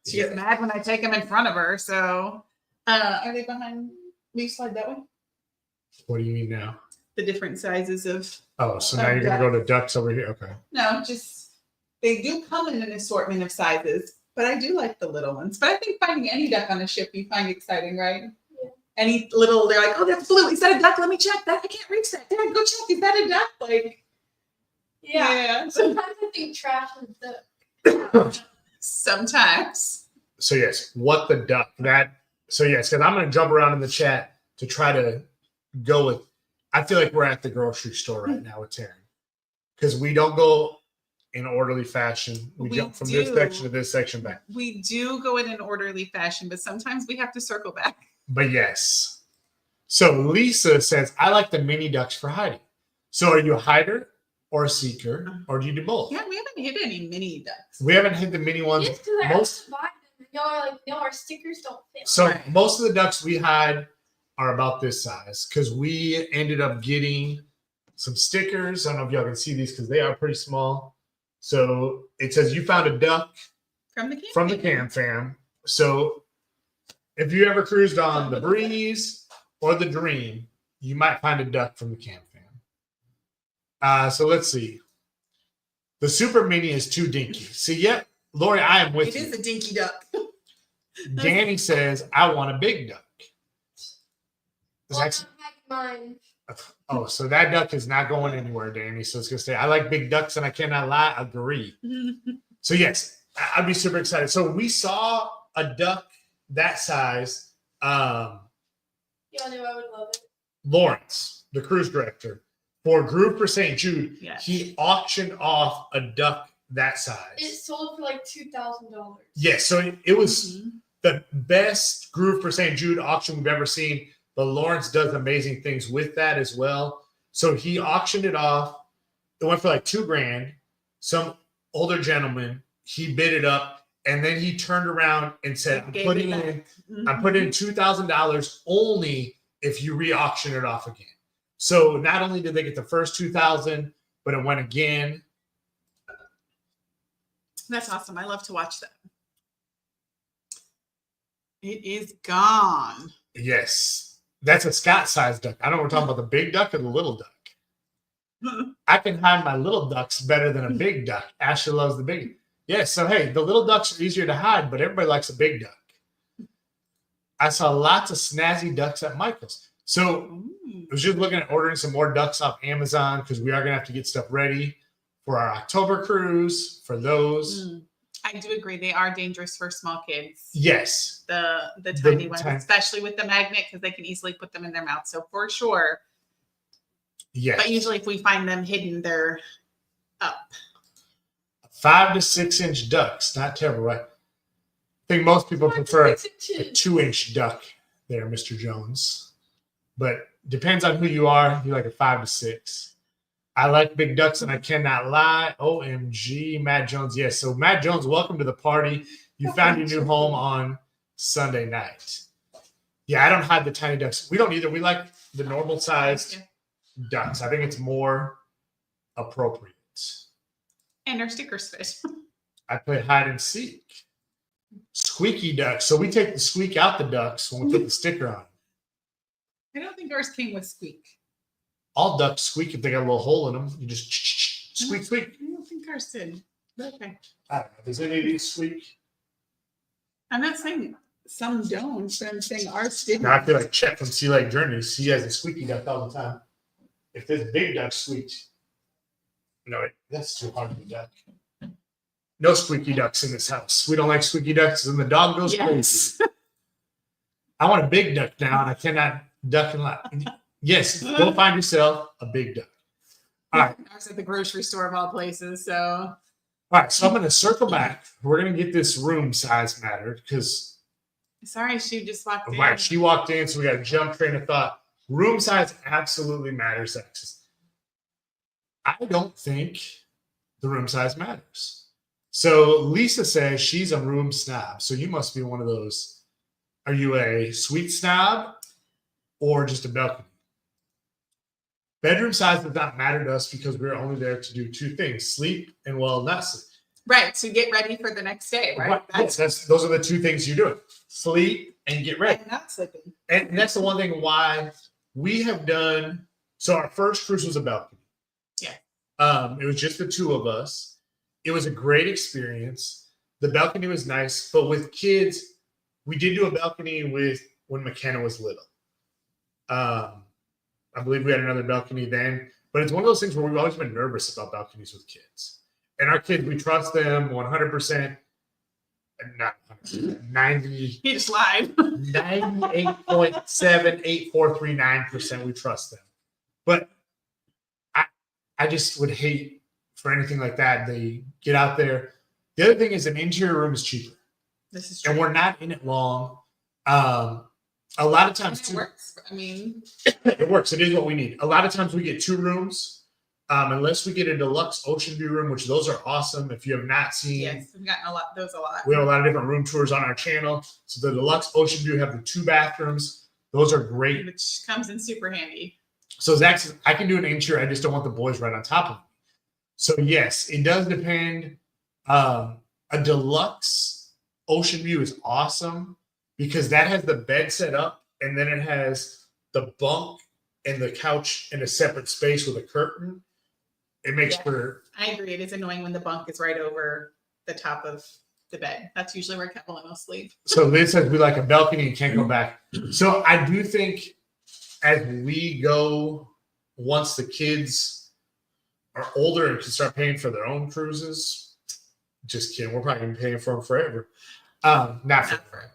She gets mad when I take them in front of her. So are they behind? Will you slide that way? What do you mean now? The different sizes of Oh, so now you're gonna go to ducks over here. Okay. no, just they do come in an assortment of sizes, but I do like the little ones. But I think finding any duck on a ship you find exciting, right? Yeah. Any little, they're like, oh, that's blue. Is that a duck? Let me check that. I can't reach that. Dad, go check. Is that a duck? Like, Yeah. yeah. Sometimes I think trash is duck. Sometimes. So yes, what the duck? That. So yes, because I'm gonna jump around in the chat to try to go with. I feel like we're at the grocery store right now with Taryn because we don't go in orderly fashion. We jump from this do. section to this section back. We do go in an orderly fashion, but sometimes we have to circle back. But yes. So Lisa says, I like the mini ducks for hiding. So are you a hider or a seeker, or do you do both? Yeah, we haven't hit any mini ducks. We haven't hit the mini ones. Just because I Most, have to buy them. Y'all are like, no, our stickers don't fit. so Right. most of the ducks we hide are about this size because we ended up getting some stickers. I don't know if y'all can see these because they are pretty small. So it says you found a duck From the camp. from the KAM Fam. So if you ever cruised on the Breeze or the Dream, you might find a duck from the KAM Fam. So let's see. The Super Mini is too dinky. See, yep, Lori, I am with It you. is a dinky duck. Danny says, I want a big duck. There's Well, actually- I have mine. oh, so that duck is not going anywhere, Danny. So it's going to stay. I like big ducks, and I cannot lie. Agree. So, yes, I'd be super excited. So we saw a duck that size. Y'all knew I would love it. Lawrence, the cruise director, for Group for St. Jude, Yes. he auctioned off a duck that size. It sold for like $2,000. Yes, so it was Mhm. the best Groove for St. Jude auction we've ever seen. But Lawrence does amazing things with that as well. So he auctioned it off. It went for like $2,000. Some older gentleman, he bid it up, and then he turned around and said, I'm Gave putting it in Mhm. I'm putting in $2,000 only if you re-auction it off again. So not only did they get the first 2,000, but it went again. That's awesome. I love to watch that. It is gone. Yes. That's a Scott-sized duck. I know we're talking about the big duck or the little duck. I can hide my little ducks better than a big duck. Ashley loves the big. Yeah, so hey, the little ducks are easier to hide, but everybody likes a big duck. I saw lots of snazzy ducks at Michael's. So Ooh. I was just looking at ordering some more ducks off Amazon because we are going to have to get stuff ready for our October cruise, for those. Mm. I do agree. They are dangerous for small kids. Yes. The tiny ones, tiny- especially with the magnet, because they can easily put them in their mouth. So for sure. Yes. But usually if we find them hidden, they're up. 5 to 6 inch ducks. Not terrible, right? I think most people prefer a 2-inch duck there, Mr. Jones. But depends on who you are. You like a 5 to 6. I like big ducks, and I cannot lie. OMG, Matt Jones. Yes. So, Matt Jones, welcome to the party. You found your new home on Sunday night. Yeah, I don't hide the tiny ducks. We don't either. We like the normal sized ducks. I think it's more appropriate. And our stickers fit. I play hide and seek. Squeaky ducks. So we take the squeak out the ducks when we put the sticker on. I don't think ours came with squeak. All ducks squeak if they got a little hole in them. You just squeak, squeak. I don't think ours did. Okay. I don't know. Does any of these squeak? I'm not saying some don't, but I'm saying ours didn't. Now I feel like Chet from Sea Lake Journeys. He has a squeaky duck all the time. If this big duck squeaked, no, that's too hard to be duck. No squeaky ducks in this house. We don't like squeaky ducks, and the dog goes Yes. crazy. I want a big duck now, and I cannot duck and laugh. Yes, go find yourself a big duck. All right. Ours at the grocery store of all places. So All right, so I'm going to circle back. We're going to get this room size mattered because Sorry, she just walked in. Right, she walked in, so we got to jump train of thought. Room size absolutely matters. I don't think the room size matters. So Lisa says she's a room snob. So you must be one of those. Are you a suite snob or just a balcony? Bedroom size does not matter to us because we're only there to do two things: sleep and not sleep. Right, to get ready for the next day, right? Yes, those are the two things you're doing: sleep and get ready. And not sleeping. And that's the one thing why we have done. So our first cruise was a balcony. Yeah. It was just the two of us. It was a great experience. The balcony was nice, but with kids, we did do a balcony when McKenna was little. I believe we had another balcony then, but it's one of those things where we've always been nervous about balconies with kids. And our kids, we trust them 100%. Not 100%, 90. He just lied. 98.78439%. We trust them. But I just would hate for anything like that. They get out there. The other thing is an interior room is cheaper. This is true. And we're not in it long. A lot of times it works. I mean, it works. It is what we need. A lot of times we get two rooms. Unless we get a deluxe ocean view room, which those are awesome. If you have not seen, yes, we've gotten those a lot. We have a lot of different room tours on our channel. So the deluxe ocean view have the 2 bathrooms. Those are great. Which comes in super handy. So Zach says, I can do an interior. I just don't want the boys right on top of me. So yes, it does depend. A deluxe ocean view is awesome because that has the bed set up and then it has the bunk and the couch in a separate space with a curtain. It makes for. I agree. It is annoying when the bunk is right over the top of the bed. That's usually where Kevin will sleep. So Liz says we like a balcony and can't go back. So I do think as we go, once the kids are older and can start paying for their own cruises, just kidding. We're probably going to be paying for them forever. Not forever.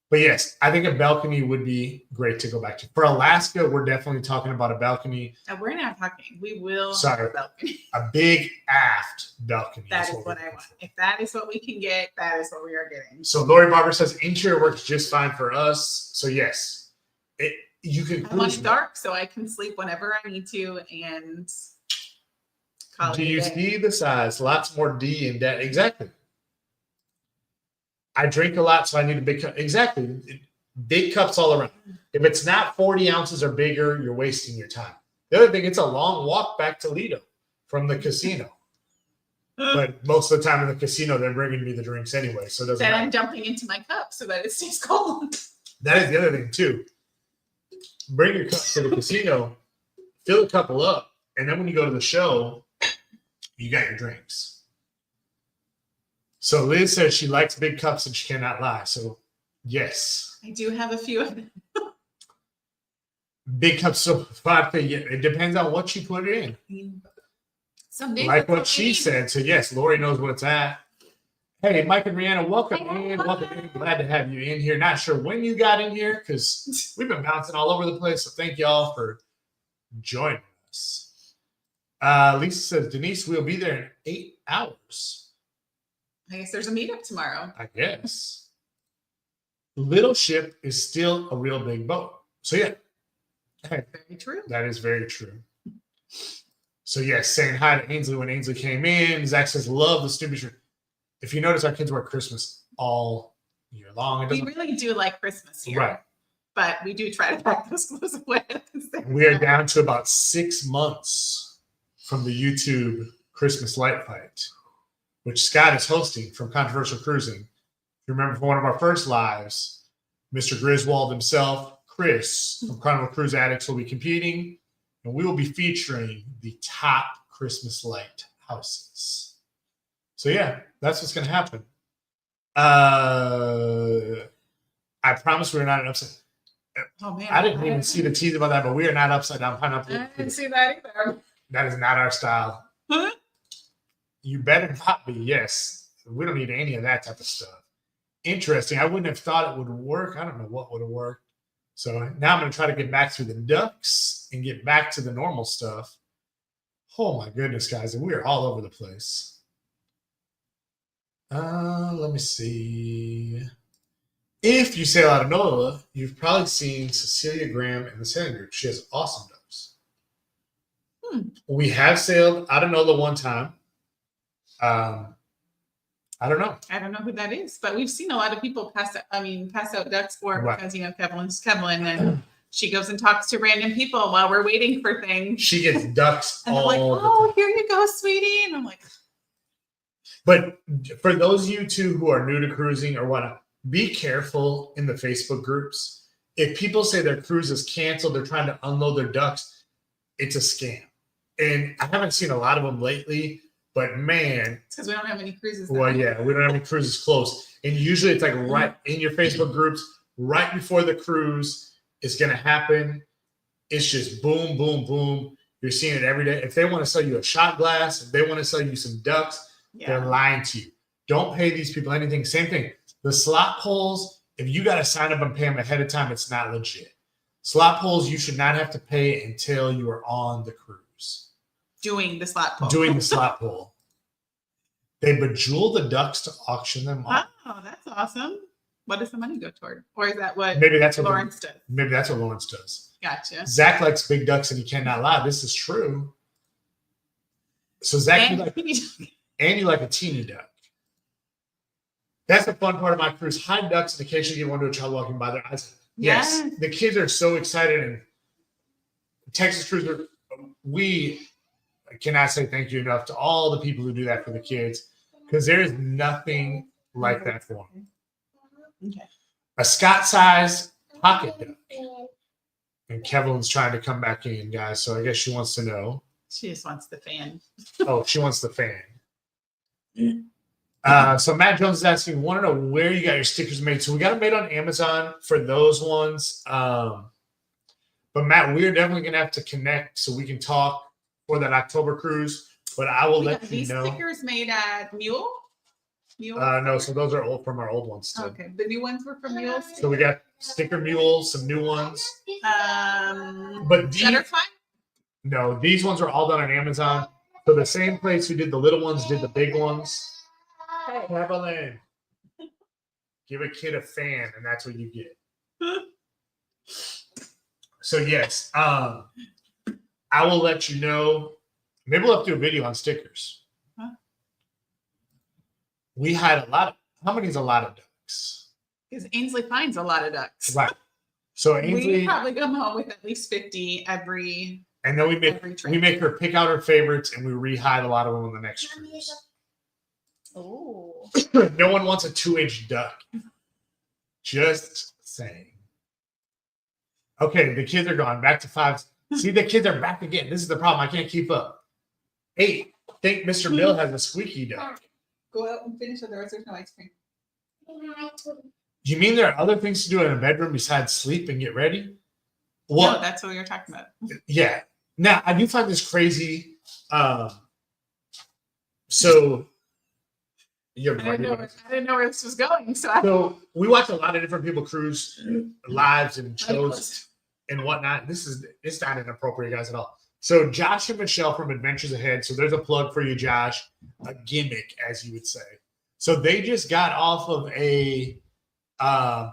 But yes, I think a balcony would be great to go back to. For Alaska, we're definitely talking about a balcony. We're not talking. We will have a balcony. A big aft balcony. That is what I want. If that is what we can get, that is what we are getting. So Lori Barber says interior works just fine for us. So yes, you can. I want it dark so I can sleep whenever I need to and call it a day. Do you see the size? Lots more D in that. Exactly. I drink a lot, so I need a big cup. Exactly. Big cups all around. If it's not 40 ounces or bigger, you're wasting your time. The other thing, it's a long walk back to Lido from the casino. But most of the time in the casino, they're bringing me the drinks anyway, so it doesn't matter. I'm dumping into my cup so that it stays cold. That is the other thing, too. Bring your cup to the casino, fill a couple up, and then when you go to the show, you got your drinks. So Liz says she likes big cups and she cannot lie. So yes. I do have a few of them. Big cups of vodka. Yeah, it depends on what you put it in. Some days like what she said. So yes, Lori knows what it's at. Hey, Mike and Rihanna, welcome in. Welcome in. Glad to have you in here. Not sure when you got in here because we've been bouncing all over the place. So thank y'all for joining us. Lisa says, Denise, we'll be there in 8 hours. I guess there's a meetup tomorrow. I guess. Little ship is still a real big boat. So yeah. Very true. That is very true. So yes, saying hi to Ainsley when Ainsley came in. Zach says, love the Snoopy shirt. If you notice, our kids wear Christmas all year long. We really do like Christmas here. Right. But we do try to pack those clothes away. We are down to about 6 months from the YouTube Christmas light fight, which Scott is hosting from Controversial Cruising. If you remember from one of our first lives, Mr. Griswold himself, Chris from Carnival Cruise Addicts will be competing, and we will be featuring the top Christmas light houses. So yeah, that's what's going to happen. I promise we're not upside. Oh man, I didn't even see the tease about that, but we are not upside down pineapple. I didn't see that either. That is not our style. Huh? You better not be. Yes, we don't need any of that type of stuff. Interesting. I wouldn't have thought it would work. I don't know what would have worked. So now I'm going to try to get back through the ducks and get back to the normal stuff. Oh my goodness, guys, and we are all over the place. Let me see. If you sail out of NOLA, you've probably seen Cecilia Graham in the sailing group. She has awesome ducks. We have sailed out of NOLA one time. I don't know. I don't know who that is, but we've seen a lot of people pass out ducks for Right. because Kevin's Kevin, and she goes and talks to random people while we're waiting for things. She gets ducks And they're all like, the "Oh, time. here you go, sweetie." And I'm like, But for those of you two who are new to cruising or whatnot, be careful in the Facebook groups. If people say their cruise is canceled, they're trying to unload their ducks, it's a scam. And I haven't seen a lot of them lately, but man, it's because we don't have any cruises. well, now. yeah, we don't have any cruises close. And usually it's like right in your Facebook groups, right before the cruise is going to happen. It's just boom, boom, boom. You're seeing it every day. If they want to sell you a shot glass, if they want to sell you some ducks, they're lying to you. Don't pay these people anything. Same thing. The slot polls, if you got to sign up and pay them ahead of time, it's not legit. Slot polls, you should not have to pay until you are on the cruise. Doing the slot poll. Doing the slot poll. They bejewel the ducks to auction them off. Oh, that's awesome. What does the money go toward? Or is that what Maybe that's what Lawrence does? Maybe that's what Lawrence does. Gotcha. Zach likes big ducks and he cannot lie. This is true. So Zach, you like a teeny duck. That's the fun part of my cruise. Hide ducks in case you get one to a child walking by their eyes. Yes. The kids are so excited. And Texas Cruiser, we cannot say thank you enough to all the people who do that for the kids, because there is nothing like that for them. Okay. A Scott-sized pocket duck. And Kevin's trying to come back in, guys. So I guess she wants to know. She just wants the fan. Oh, she wants the fan. So Matt Jones is asking, want to know where you got your stickers made. So we got them made on Amazon for those ones. But Matt, we're definitely going to have to connect so we can talk for that October cruise. But I will let you know. These stickers made at Mule? No, so those are old from our old ones too. Okay, the new ones were from Mule. So we got Sticker Mule, some new ones. But Butterfly? No, these ones are all done on Amazon. So the same place who did the little ones did the big ones. Hey, Evelyn. Give a kid a fan, and that's what you get. So yes, I will let you know. Maybe we'll have to do a video on stickers. Huh? We had a lot of. How many is a lot of ducks? Because Ainsley finds a lot of ducks. Right. So Ainsley, we probably come home with at least 50 every. And then we make her pick out her favorites, and we rehide a lot of them on the next cruise. Oh. No one wants a 2-inch duck. Just saying. Okay, the kids are gone. Back to 5. See, the kids are back again. This is the problem. I can't keep up. 8. I think Mr. Bill has a squeaky duck. Go out and finish, otherwise there's no ice cream. Do you mean there are other things to do in a bedroom besides sleep and get ready? Well, no, that's what we were talking about. Yeah. Now, I do find this crazy. So, you're I didn't know where this was going. So we watch a lot of different people cruise lives and shows and whatnot. It's not inappropriate, guys, at all. So Josh and Michelle from Adventures Ahead. So there's a plug for you, Josh. A gimmick, as you would say. So they just got off of a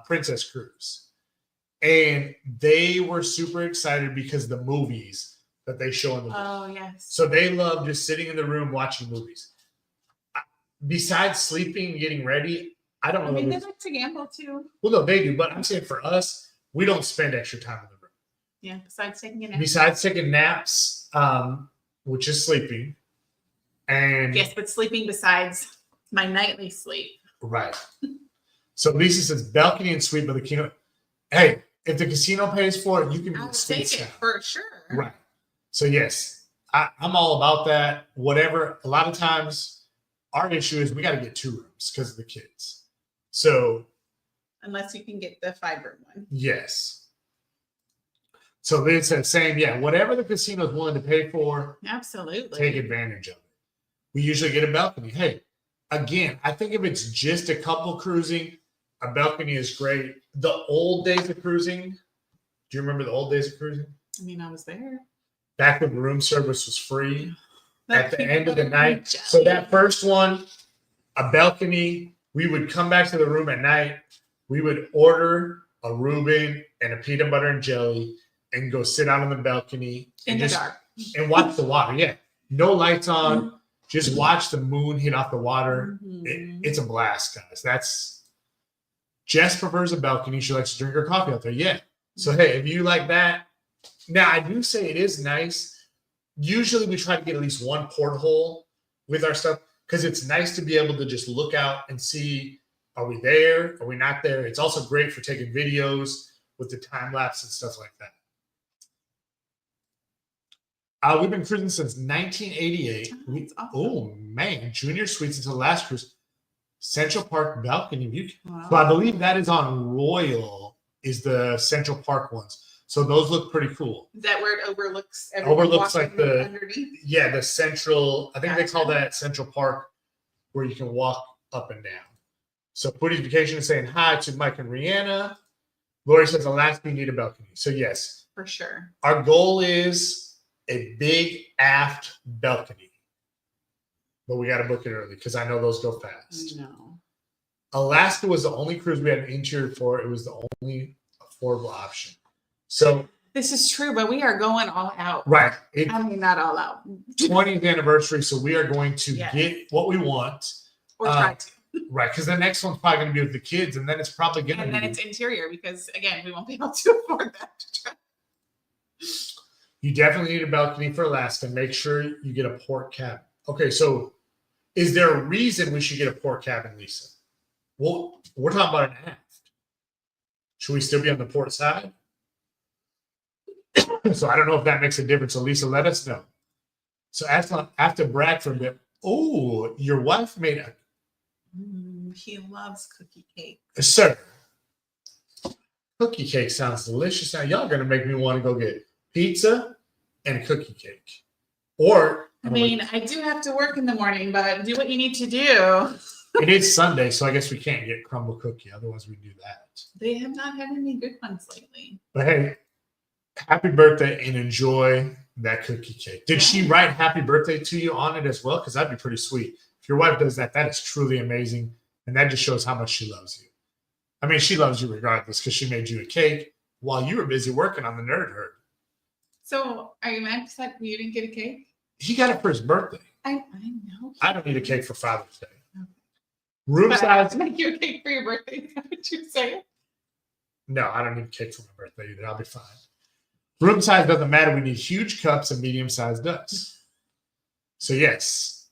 Princess Cruise. And they were super excited because the movies that they show in the movie. Oh, yes. So they love just sitting in the room watching movies. Besides sleeping and getting ready, I don't know. They like to gamble too. Well, no, they do. But I'm saying for us, we don't spend extra time in the room. Yeah, besides taking a nap. Besides taking naps, which is sleeping. And yes, but sleeping besides my nightly sleep. Right. So Lisa says balcony and suite, but the casino. Hey, if the casino pays for it, you can I'll take it for sure. Right. So yes, I'm all about that. Whatever. A lot of times, our issue is we got to get 2 rooms because of the kids. So unless you can get the 5-room one. Yes. So they said same, yeah. Whatever the casino is willing to pay for, absolutely take advantage of it. We usually get a balcony. Hey, again, I think if it's just a couple cruising, a balcony is great. The old days of cruising. Do you remember the old days of cruising? I mean, I was there. Back when room service was free That at the end of the night. So that first one, a balcony, we would come back to the room at night. we would order a Reuben and a peanut butter and jelly and go sit out on the balcony In the dark. and watch the water. Yeah. No lights on. Just watch the moon hit off the water. It's a blast, guys. That's Jess prefers a balcony. She likes to drink her coffee out there. Yeah. So, hey, if you like that. Now, I do say it is nice. Usually we try to get at least one porthole with our stuff because it's nice to be able to just look out and see, are we there? Are we not there? It's also great for taking videos with the time lapse and stuff like that. We've been cruising since 1988. Awesome. Oh, man. Junior Suites until last cruise. Central Park balcony view. Wow. So I believe that is on Royal, is the Central Park ones. So those look pretty cool. Is that where it overlooks everyone Overlooks like the underneath? Yeah, the central. I think they call Gotcha. that Central Park, where you can walk up and down. So Pooty's Vacation is saying hi to Mike and Rihanna. Lori says Alaska, you need a balcony. So yes, For sure. our goal is a big aft balcony, but we got to book it early because I know those go fast. No. Alaska was the only cruise we had an interior for. It was the only affordable option. So This is true, but we are going all out. right, it, I mean, not all out. 20th anniversary. So we are going to Yes. get what we want. Or try to. Right, because the next one's probably going to be with the kids, and then it's probably going to And be. then it's interior because, again, we won't be able to afford that. You definitely need a balcony for Alaska. Make sure you get a port cabin. Okay, so is there a reason we should get a port cabin, Lisa? Well, we're talking about an aft. Should we still be on the port side? So I don't know if that makes a difference. So Lisa, let us know. So after brag for a bit. Oh, your wife made a He loves cookie cake. sir. Cookie cake sounds delicious. Now y'all gonna make me want to go get pizza and a cookie cake. Or I mean, I do have to work in the morning, but do what you need to do. it is Sunday, so I guess we can't get crumble cookie. Otherwise, we do that. They have not had any good ones lately. But hey, happy birthday and enjoy that cookie cake. Did she write happy birthday to you on it as well? Because that'd be pretty sweet. If your wife does that, that is truly amazing. And that just shows how much she loves you. I mean, she loves you regardless because she made you a cake while you were busy working on the Nerd Herd. So, are you mad that you didn't get a cake? He got it for his birthday. I know. I don't need a cake for Father's Day. Okay. Room But I have size? to make you a cake for your birthday. Is that what you're saying? No, I don't need a cake for my birthday either. I'll be fine. Room size doesn't matter. We need huge cups and medium-sized ducks. So yes,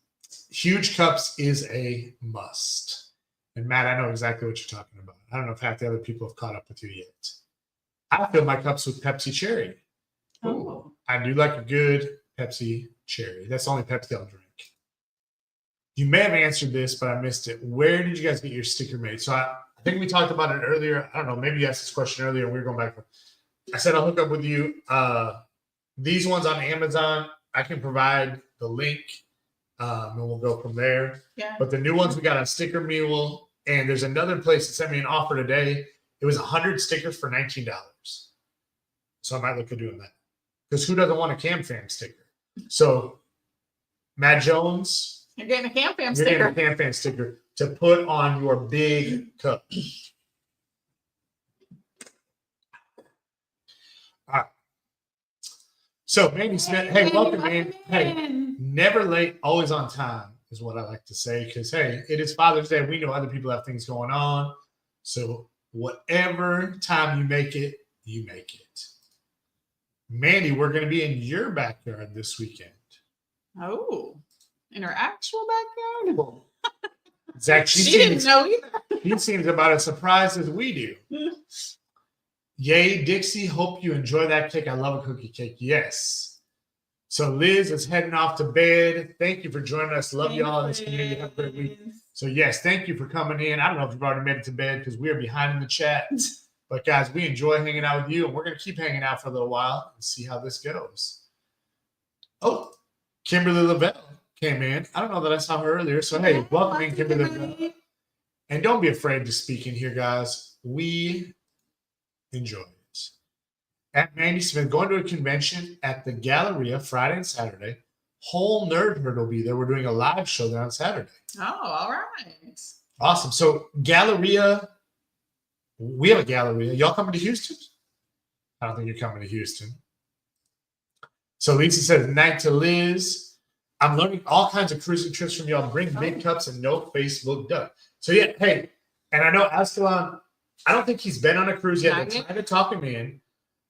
huge cups is a must. And Matt, I know exactly what you're talking about. I don't know if half the other people have caught up with you yet. I fill my cups with Pepsi Cherry. Oh. I do like a good Pepsi Cherry. That's the only Pepsi I'll drink. You may have answered this, but I missed it. Where did you guys get your sticker made? So I think we talked about it earlier. I don't know. Maybe you asked this question earlier and we were going back. I said I'll hook up with you. These ones on Amazon, I can provide the link, and we'll go from there. Yeah. But the new ones we got on Sticker Mule, and there's another place that sent me an offer today. It was 100 stickers for $19. So I might look at doing that. Because who doesn't want a KAM Fam sticker? So Matt Jones, You're getting a KAM Fam you're sticker. getting a KAM Fam sticker to put on your big cup. All right. So Mandy Smith, hey, welcome, man. Hey, never late, always on time is what I like to say. Because hey, it is Father's Day. We know other people have things going on. So whatever time you make it, you make it. Mandy, we're going to be in your backyard this weekend. Oh, in her actual backyard? Zach, She didn't know either. he seems about as surprised as we do. Yay, Dixie. Hope you enjoy that cake. I love a cookie cake. Yes. So Liz is heading off to bed. Thank you for joining us. Love y'all in this community. Have a great week. So yes, thank you for coming in. I don't know if you've already made it to bed because we are behind in the chat. But guys, we enjoy hanging out with you, and we're going to keep hanging out for a little while and see how this goes. Oh, Kimberly Lavelle came in. I don't know that I saw her earlier. So hey, welcome in, Kimberly Lavelle. And don't be afraid to speak in here, guys. We enjoy it. At Mandy Smith, going to a convention at the Galleria Friday and Saturday. Whole Nerd Herd will be there. We're doing a live show there on Saturday. Oh, all right. Awesome. So Galleria We have a gallery. Y'all coming to Houston? I don't think you're coming to Houston. So Lisa says, night to Liz. I'm learning all kinds of cruising trips from y'all. Bring big cups and no Facebook duck. So yeah, hey, and I know Ascalon, I don't think he's been on a cruise yet. They're trying to talk him in.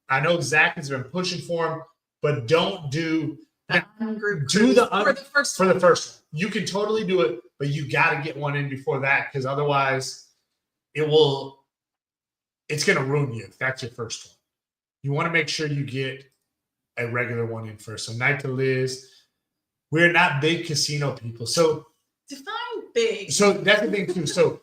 I know Zach has been pushing for him, but don't do the for the first one. You can totally do it, but you got to get one in before that, because otherwise it's going to ruin you if that's your first one. You want to make sure you get a regular one in first. So night to Liz. We're not big casino people. So define big. So that's the thing too. So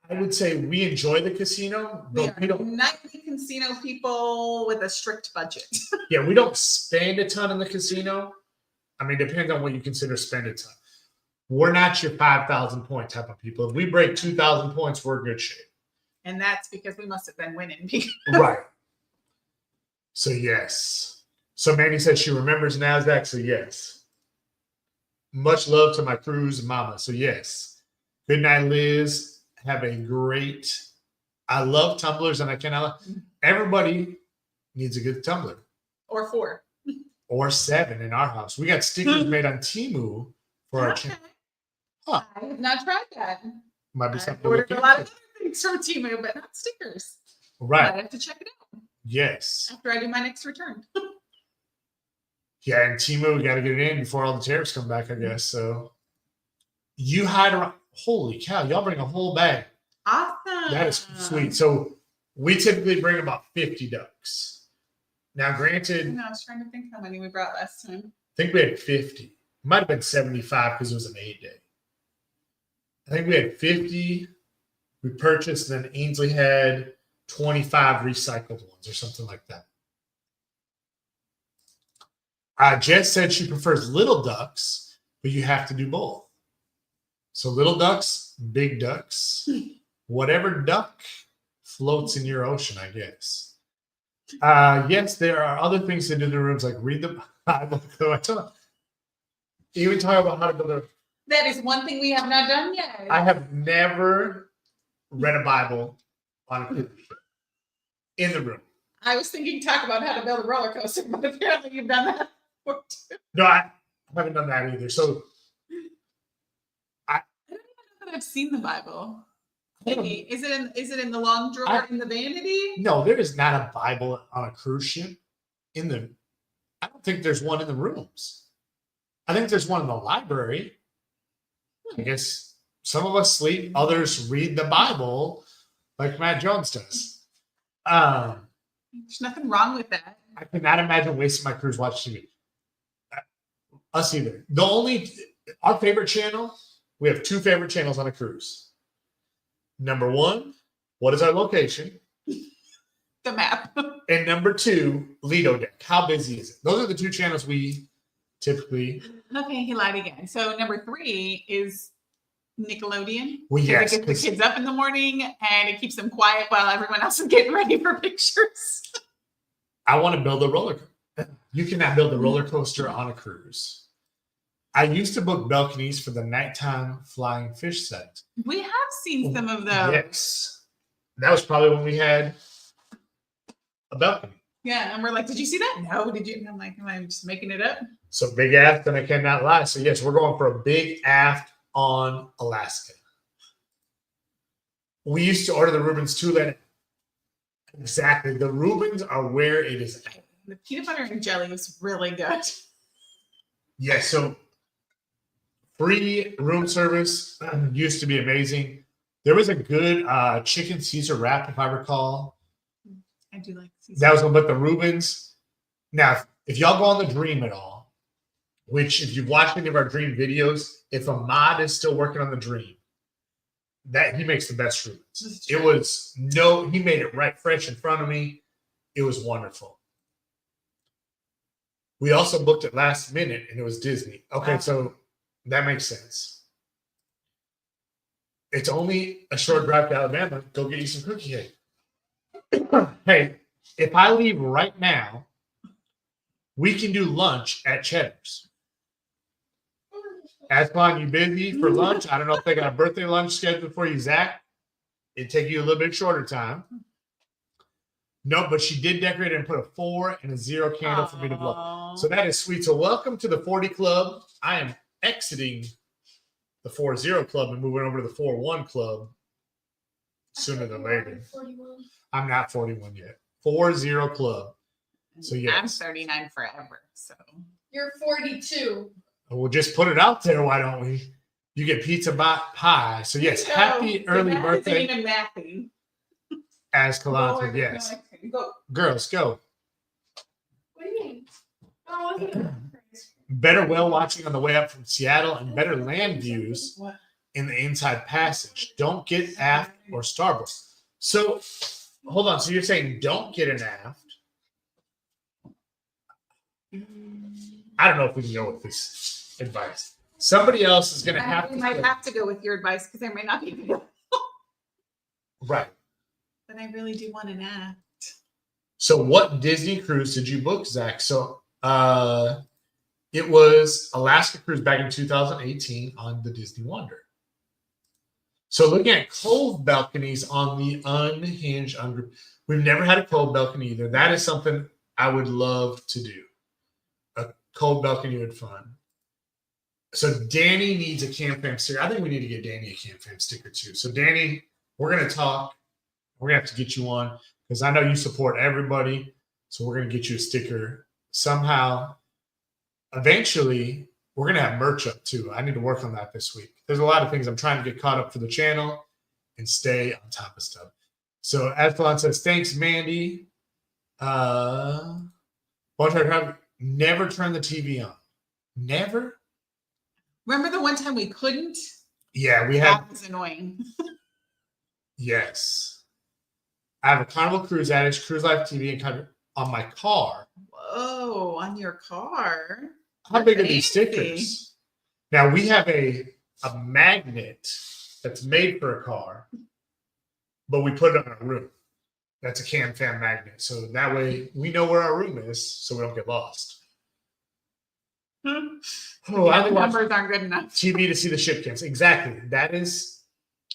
I would say we enjoy the casino, but we don't nightly casino people with a strict budget. Yeah, we don't spend a ton in the casino. I mean, depends on what you consider spend a ton. We're not your 5,000 point type of people. If we break 2,000 points, we're in good shape. And that's because we must have been winning. Right. So yes. So Mandy said she remembers NASDAQ. So yes. Much love to my cruise mama. So yes. Good night, Liz. Have a great. I love tumblers, and I cannot. Everybody needs a good tumbler. Or 4. Or 7 in our house. We got stickers made on Temu for our channel. Huh. I have not tried that. Might be something. I ordered a lot of other things from Temu, but not stickers. Right. I have to check it out. Yes. After I do my next return. Yeah, and Temu, we got to get it in before all the tariffs come back, I guess. So you hide around. Holy cow, y'all bring a whole bag. Awesome. That is sweet. So we typically bring about 50 ducks. Now, granted, I was trying to think how many we brought last time. I think we had 50. Might have been 75 because it was an 8-day. I think we had 50 we purchased, and then Ainsley had 25 recycled ones or something like that. Jess said she prefers little ducks, but you have to do both. So little ducks, big ducks, whatever duck floats in your ocean, I guess. Yes, there are other things to do in the rooms, like read the Bible. Even talk about how to build a. That is one thing we have not done yet. I have never read a Bible on a cruise ship in the room. I was thinking talk about how to build a roller coaster, but apparently you've done that before too. No, I haven't done that either. So I don't even know that I've seen the Bible. Maybe. Is it in the long drawer in the vanity? No, there is not a Bible on a cruise ship. I don't think there's one in the rooms. I think there's one in the library. I guess some of us sleep, others read the Bible, like Matt Jones does. There's nothing wrong with that. I cannot imagine wasting my cruise watching TV. Us either. Our favorite channel, we have 2 favorite channels on a cruise. Number 1, what is our location? The map. And number 2, Lido Deck. How busy is it? Those are the 2 channels we typically. Okay, he lied again. So number 3 is Nickelodeon. Well, yes. It gets the kids up in the morning and it keeps them quiet while everyone else is getting ready for pictures. I want to build a roller coaster. You cannot build a roller coaster on a cruise. I used to book balconies for the nighttime flying fish set. We have seen some of those. Yes. That was probably when we had a balcony. Yeah, and we're like, did you see that? No, did you? And I'm like, am I just making it up? So big aft, and I cannot lie. So yes, we're going for a big aft on Alaska. We used to order the Reubens too. Exactly. The Reubens are where it is at. The peanut butter and jelly was really good. Yeah, so free room service used to be amazing. There was a good chicken Caesar wrap, if I recall. I do like Caesar. That was one, but the Reubens. Now, if y'all go on the Dream at all, which if you've watched any of our Dream videos, if Ahmad is still working on the Dream, that he makes the best Reubens. He made it right fresh in front of me. It was wonderful. We also booked it last minute, and it was Disney. Okay, wow. So that makes sense. It's only a short drive to Alabama. Go get you some cookie cake. Hey, if I leave right now, we can do lunch at Cheddar's. Ascalon, you busy for lunch? I don't know if they got a birthday lunch scheduled for you, Zach. It'd take you a little bit shorter time. No, but she did decorate it and put a 4 and a 0 candle for me to blow. So that is sweet. So welcome to the 40 Club. I am exiting the 40 Club and moving over to the 41 Club sooner than later. 41. I'm not 41 yet. 40 Club. So yes. I'm 39 forever. So You're 42. We'll just put it out there. Why don't we? You get pizza pie. So yes, happy early birthday. Even mapping. As Kalanta, yes. Go. Girls, go. What do you mean? Oh, okay. Better whale watching on the way up from Seattle and better land views in the inside passage. Don't get aft or starboard. So, hold on. So you're saying don't get an aft. I don't know if we can go with this advice. Somebody else is going to have to. We might have to go with your advice because there may not be. Right. But I really do want an app. So what Disney cruise did you book, Zach? So it was Alaska cruise back in 2018 on the Disney Wonder. So looking at cove balconies on the unhinged ungroup, we've never had a cove balcony either. That is something I would love to do. A cove balcony would be fun. So Danny needs a KAM Fam sticker. I think we need to get Danny a KAM Fam sticker too. So Danny, we're going to talk. We're going to have to get you one because I know you support everybody. So we're going to get you a sticker somehow. Eventually, we're going to have merch up too. I need to work on that this week. There's a lot of things I'm trying to get caught up for the channel and stay on top of stuff. So Adfalon says, thanks, Mandy. Never turn the TV on. Never? Remember the one time we couldn't? Yeah, we had. That was annoying. Yes. I have a Carnival Cruise Adage, Cruise Life TV, and on my car. Whoa, on your car? How big are these Fancy. stickers? Now, we have a magnet that's made for a car, but we put it on a room. That's a KAM Fam magnet. So that way we know where our room is so we don't get lost. Oh, I The watch numbers aren't good enough. TV to see the ship camps. Exactly. That is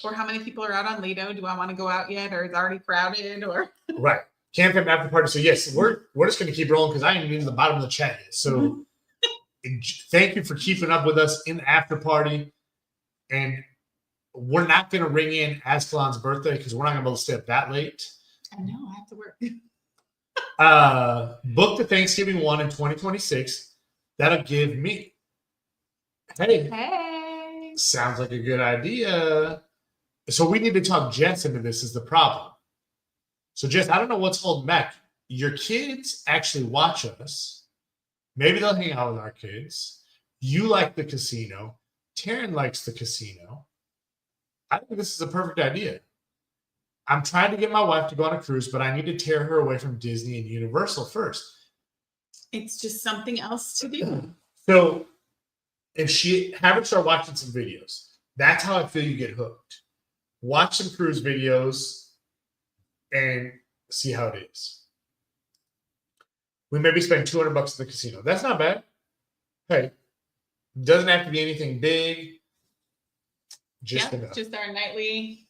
Or how many people are out on Lido? Do I want to go out yet? Or is it already crowded? Or right. KAM Fam after party. So yes, we're just going to keep rolling because I ain't even in the bottom of the chat yet. So thank you for keeping up with us in the after party. And we're not going to ring in Ascalon's birthday because we're not going to be able to stay up that late. I know I have to work. Book the Thanksgiving one in 2026. That'll give me. Hey. Sounds like a good idea. So we need to talk Jess into this is the problem. So Jess, I don't know what's holding back. Your kids actually watch us. Maybe they'll hang out with our kids. You like the casino. Taryn likes the casino. I think this is a perfect idea. I'm trying to get my wife to go on a cruise, but I need to tear her away from Disney and Universal first. It's just something else to do. So if she have her start watching some videos, that's how I feel you get hooked. Watch some cruise videos and see how it is. We maybe spend $200 at the casino. That's not bad. Hey, doesn't have to be anything big. Just enough. Just our nightly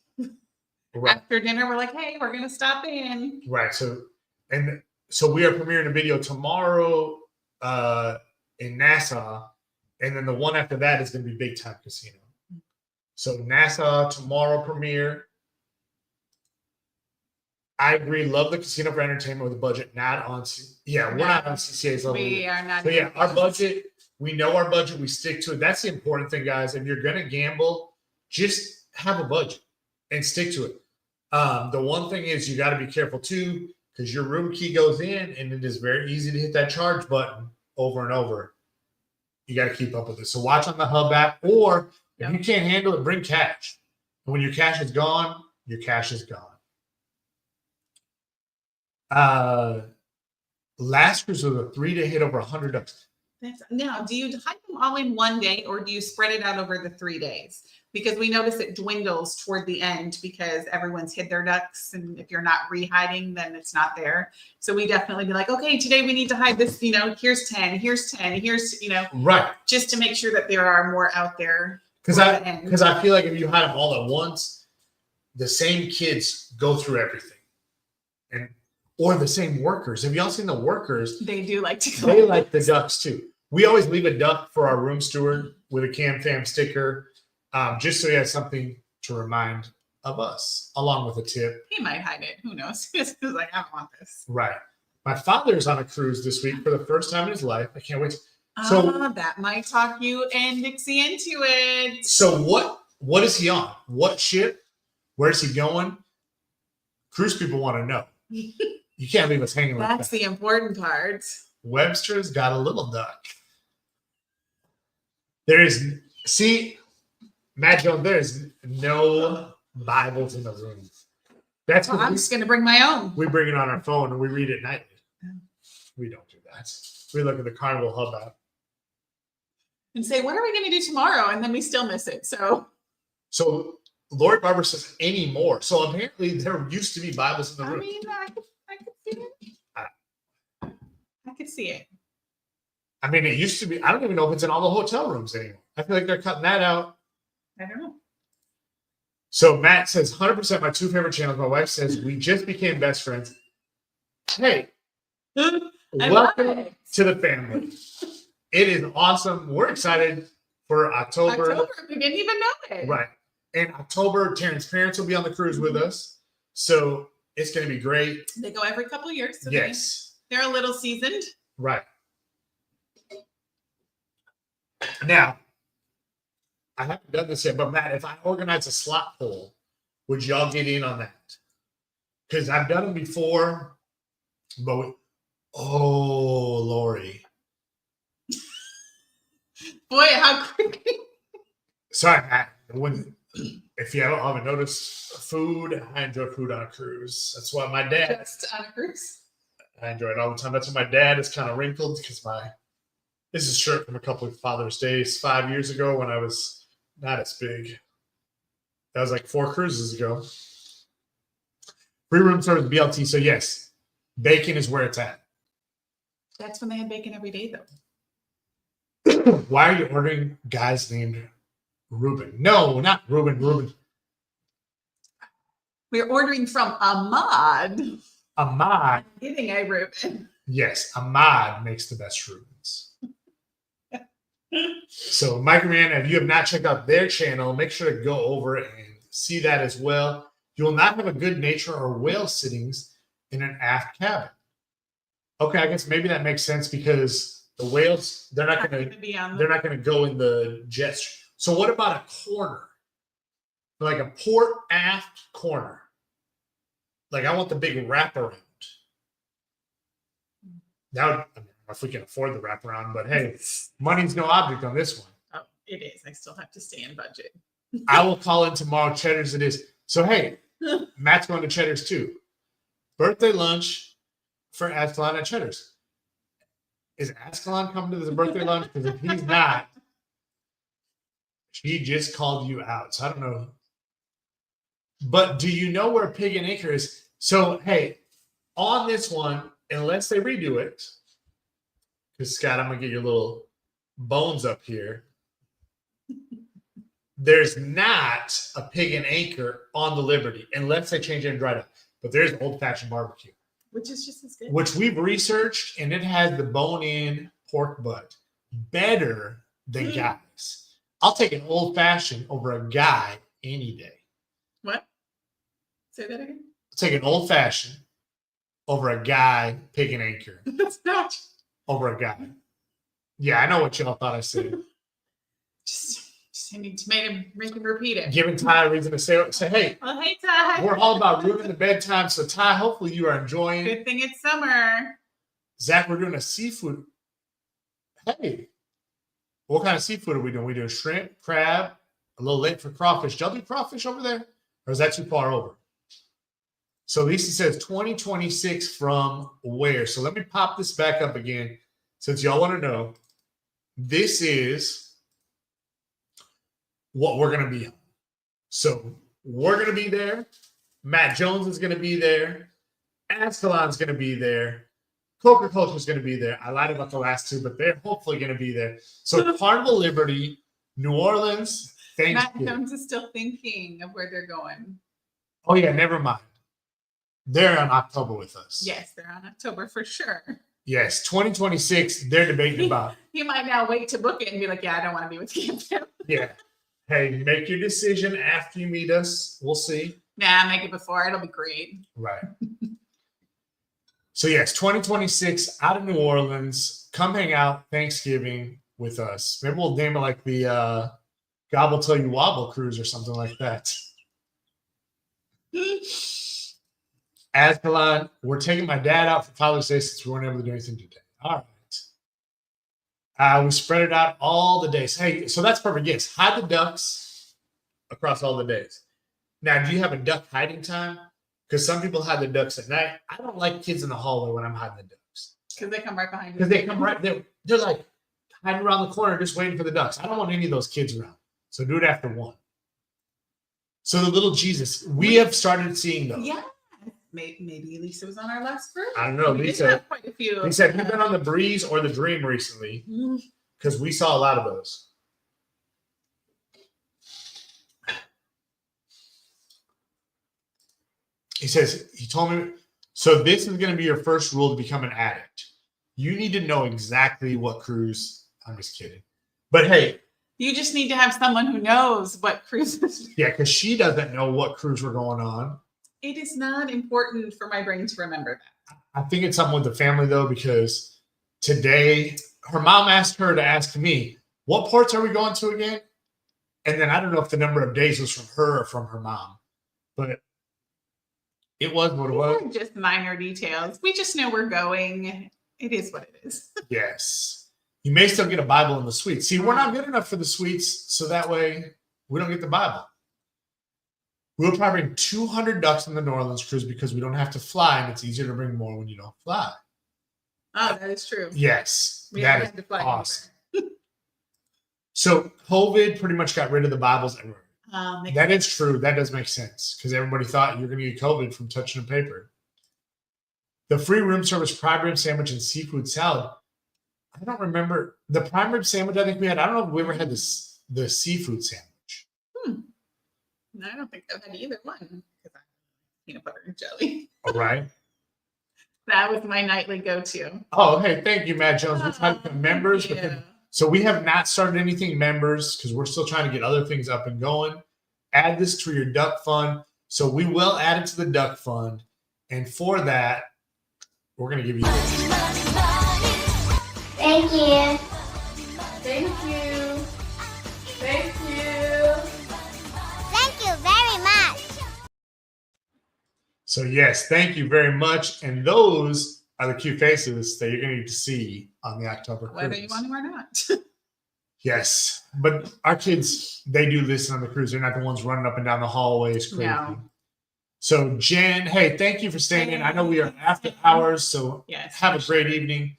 Right. after dinner. We're like, hey, we're gonna stop in. Right. So we are premiering a video tomorrow in Nassau, and then the one after that is going to be Big Time Casino. So Nassau tomorrow premiere. I agree. Love the casino for entertainment with a budget not on. We're not on CCA's level. We are not. So yeah, our budget. We know our budget. We stick to it. That's the important thing, guys. If you're gonna gamble, just have a budget and stick to it. The one thing is you got to be careful too, because your room key goes in, and it is very easy to hit that charge button over and over. You got to keep up with it. So watch on the Hub app, or if you can't handle it, bring cash. And when your cash is gone, your cash is gone. Last cruise was a 3-day hit over $100. Now, do you hide them all in one day, or do you spread it out over the 3 days? Because we notice it dwindles toward the end because everyone's hid their ducks, and if you're not re-hiding, then it's not there. So we definitely be like, okay, today we need to hide this. Here's 10, here's 10, here's Right. just to make sure that there are more out there. Because I feel like if you hide them all at once, the same kids go through everything, and or the same workers. Have y'all seen the workers? They do like to. They like the ducks too. We always leave a duck for our room steward with a KAM Fam sticker, just so he has something to remind of us, along with a tip. He might hide it. Who knows? He's like, I don't want this. Right. My father's on a cruise this week for the first time in his life. I can't wait. So that might talk you and Dixie into it. So what is he on? What ship? Where's he going? Cruise people want to know. You can't leave us hanging like that. That's the important part. Webster's got a little duck. Matt Jones, there's no Bibles in the room. That's well, I'm just going to bring my own. We bring it on our phone and we read it nightly. We don't do that. We look at the Carnival Hub app. And say, what are we going to do tomorrow? And then we still miss it. So Lori Barber says anymore. So apparently there used to be Bibles in the room. I mean, I could see it. I could see it. I mean, it used to be. I don't even know if it's in all the hotel rooms anymore. I feel like they're cutting that out. I don't know. So Matt says 100% my two favorite channels. My wife says we just became best friends. Hey, welcome to the family. It is awesome. We're excited for October. We didn't even know it. Right. In October, Terrence's parents will be on the cruise with us. So it's going to be great. They go every couple of years. So yes. They're a little seasoned. Right. Now, I haven't done this yet, but Matt, if I organize a slot poll, would y'all get in on that? Because I've done them before, but Lori. Boy, how quickly. Sorry, Matt. If you haven't noticed, food, I enjoy food on a cruise. That's why my dad. Just on a cruise. I enjoy it all the time. That's why my dad is kind of wrinkled because this is a shirt from a couple of Father's Days 5 years ago when I was not as big. That was like 4 cruises ago. Free room service BLT. So yes, bacon is where it's at. That's when they had bacon every day, though. Why are you ordering guys named Ruben? No, not Ruben. We're ordering from Ahmad. Ahmad. Getting a Ruben. Yes, Ahmad makes the best Rubens. So, Mike and Rihanna, if you have not checked out their channel, make sure to go over and see that as well. You will not have a good nature or whale sittings in an aft cabin. Okay, I guess maybe that makes sense because the whales, they're not going to go in the jets. So what about a corner? Like a port aft corner. Like I want the big wraparound. Now, if we can afford the wraparound, but hey, money's no object on this one. Oh, it is. I still have to stay in budget. I will call in tomorrow. Cheddar's it is. So hey, Matt's going to Cheddar's too. Birthday lunch for Ascalon at Cheddar's. Is Ascalon coming to the birthday lunch? Because if he's not, she just called you out. So I don't know. But do you know where Pig and Acre is? So hey, on this one, unless they redo it, because Scott, I'm gonna get your little bones up here. There's not a Pig and Anchor on the Liberty unless they change it and dry it up. But there's Old Fashioned Barbecue, which is just as good. Which we've researched, and it has the bone-in pork butt better than guys. I'll take an Old Fashioned over a guy any day. What? Say that again. I'll take an Old Fashioned over a guy Pig and Anchor. That's not over a guy. Yeah, I know what y'all thought I said. Just I need to make him repeat it. Giving Ty a reason to say, hey. Well, hey, Ty. We're all about ruining the bedtime. So, Ty, hopefully you are enjoying. Good thing it's summer. Zach, we're doing a seafood. Hey, what kind of seafood are we doing? We doing shrimp, crab, a little late for crawfish. Y'all do crawfish over there? Or is that too far over? So, Lisa says 2026 from where? So, let me pop this back up again since y'all want to know. This is what we're going to be on. So we're going to be there. Matt Jones is going to be there. Ascalon's going to be there. Coca-Cola is going to be there. I lied about the last two, but they're hopefully going to be there. So Carnival Liberty, New Orleans, Thanksgiving. Matt Jones is still thinking of where they're going. Oh yeah, never mind. They're on October with us. Yes, they're on October for sure. Yes, 2026. They're debating about. He might now wait to book it and be like, "Yeah, I don't want to be with KAM Fam." Yeah. Hey, make your decision after you meet us. We'll see. Nah, make it before. It'll be great. Right. So yes, 2026 out of New Orleans. Come hang out Thanksgiving with us. Maybe we'll name it like the Gobble Till You Wobble cruise or something like that. Ascalon, we're taking my dad out for Father's Day since we weren't able to do anything today. All right. We spread it out all the days. Hey, so that's perfect. Yes, hide the ducks across all the days. Now, do you have a duck hiding time? Because some people hide the ducks at night. I don't like kids in the hallway when I'm hiding the ducks. Because they come right behind you. Because they come right there. They're like hiding around the corner just waiting for the ducks. I don't want any of those kids around. So do it after 1. So the little Jesus, we have started seeing those. Yeah. Maybe Lisa was on our last group. I don't know. We did Lisa, have quite a few. Lisa, have you been on the Breeze or the Dream recently? Because we saw a lot of those. He says, he told me, so this is going to be your first rule to become an addict. You need to know exactly what cruise. I'm just kidding. But hey. You just need to have someone who knows what cruises. Yeah, because she doesn't know what cruise we're going on. It is not important for my brain to remember that. I think it's something with the family, though, because today her mom asked her to ask me, what ports are we going to again? And then I don't know if the number of days was from her or from her mom. But it was what it was. These are just minor details. We just know we're going. It is what it is. Yes. You may still get a Bible in the suite. See, we're not good enough for the suites, so that way we don't get the Bible. We'll probably bring 200 ducks on the New Orleans cruise because we don't have to fly, and it's easier to bring more when you don't fly. Oh, that is true. Yes. We that haven't is had to fly awesome. So COVID pretty much got rid of the Bibles everywhere. That is true. That does make sense because everybody thought you're going to get COVID from touching a paper. The free room service prime rib sandwich and seafood salad. I don't remember the prime rib sandwich. I think we had. I don't know if we ever had the seafood sandwich. No, I don't think I've had either one. Peanut butter and jelly. All right. That was my nightly go-to. Oh, hey, thank you, Matt Jones. We're trying to become members. Yeah. So we have not started anything members because we're still trying to get other things up and going. Add this to your duck fund. So we will add it to the duck fund. And for that, we're going to give you this. Thank you. Thank you. Thank you. Thank you very much. So yes, thank you very much. And those are the cute faces that you're going to get to see on the October cruise. Whether you want to or not. Yes, but our kids, they do listen on the cruise. They're not the ones running up and down the hallways crazy. No. So Jen, hey, thank you for staying in. I know we are after hours, so Yes, have a great evening.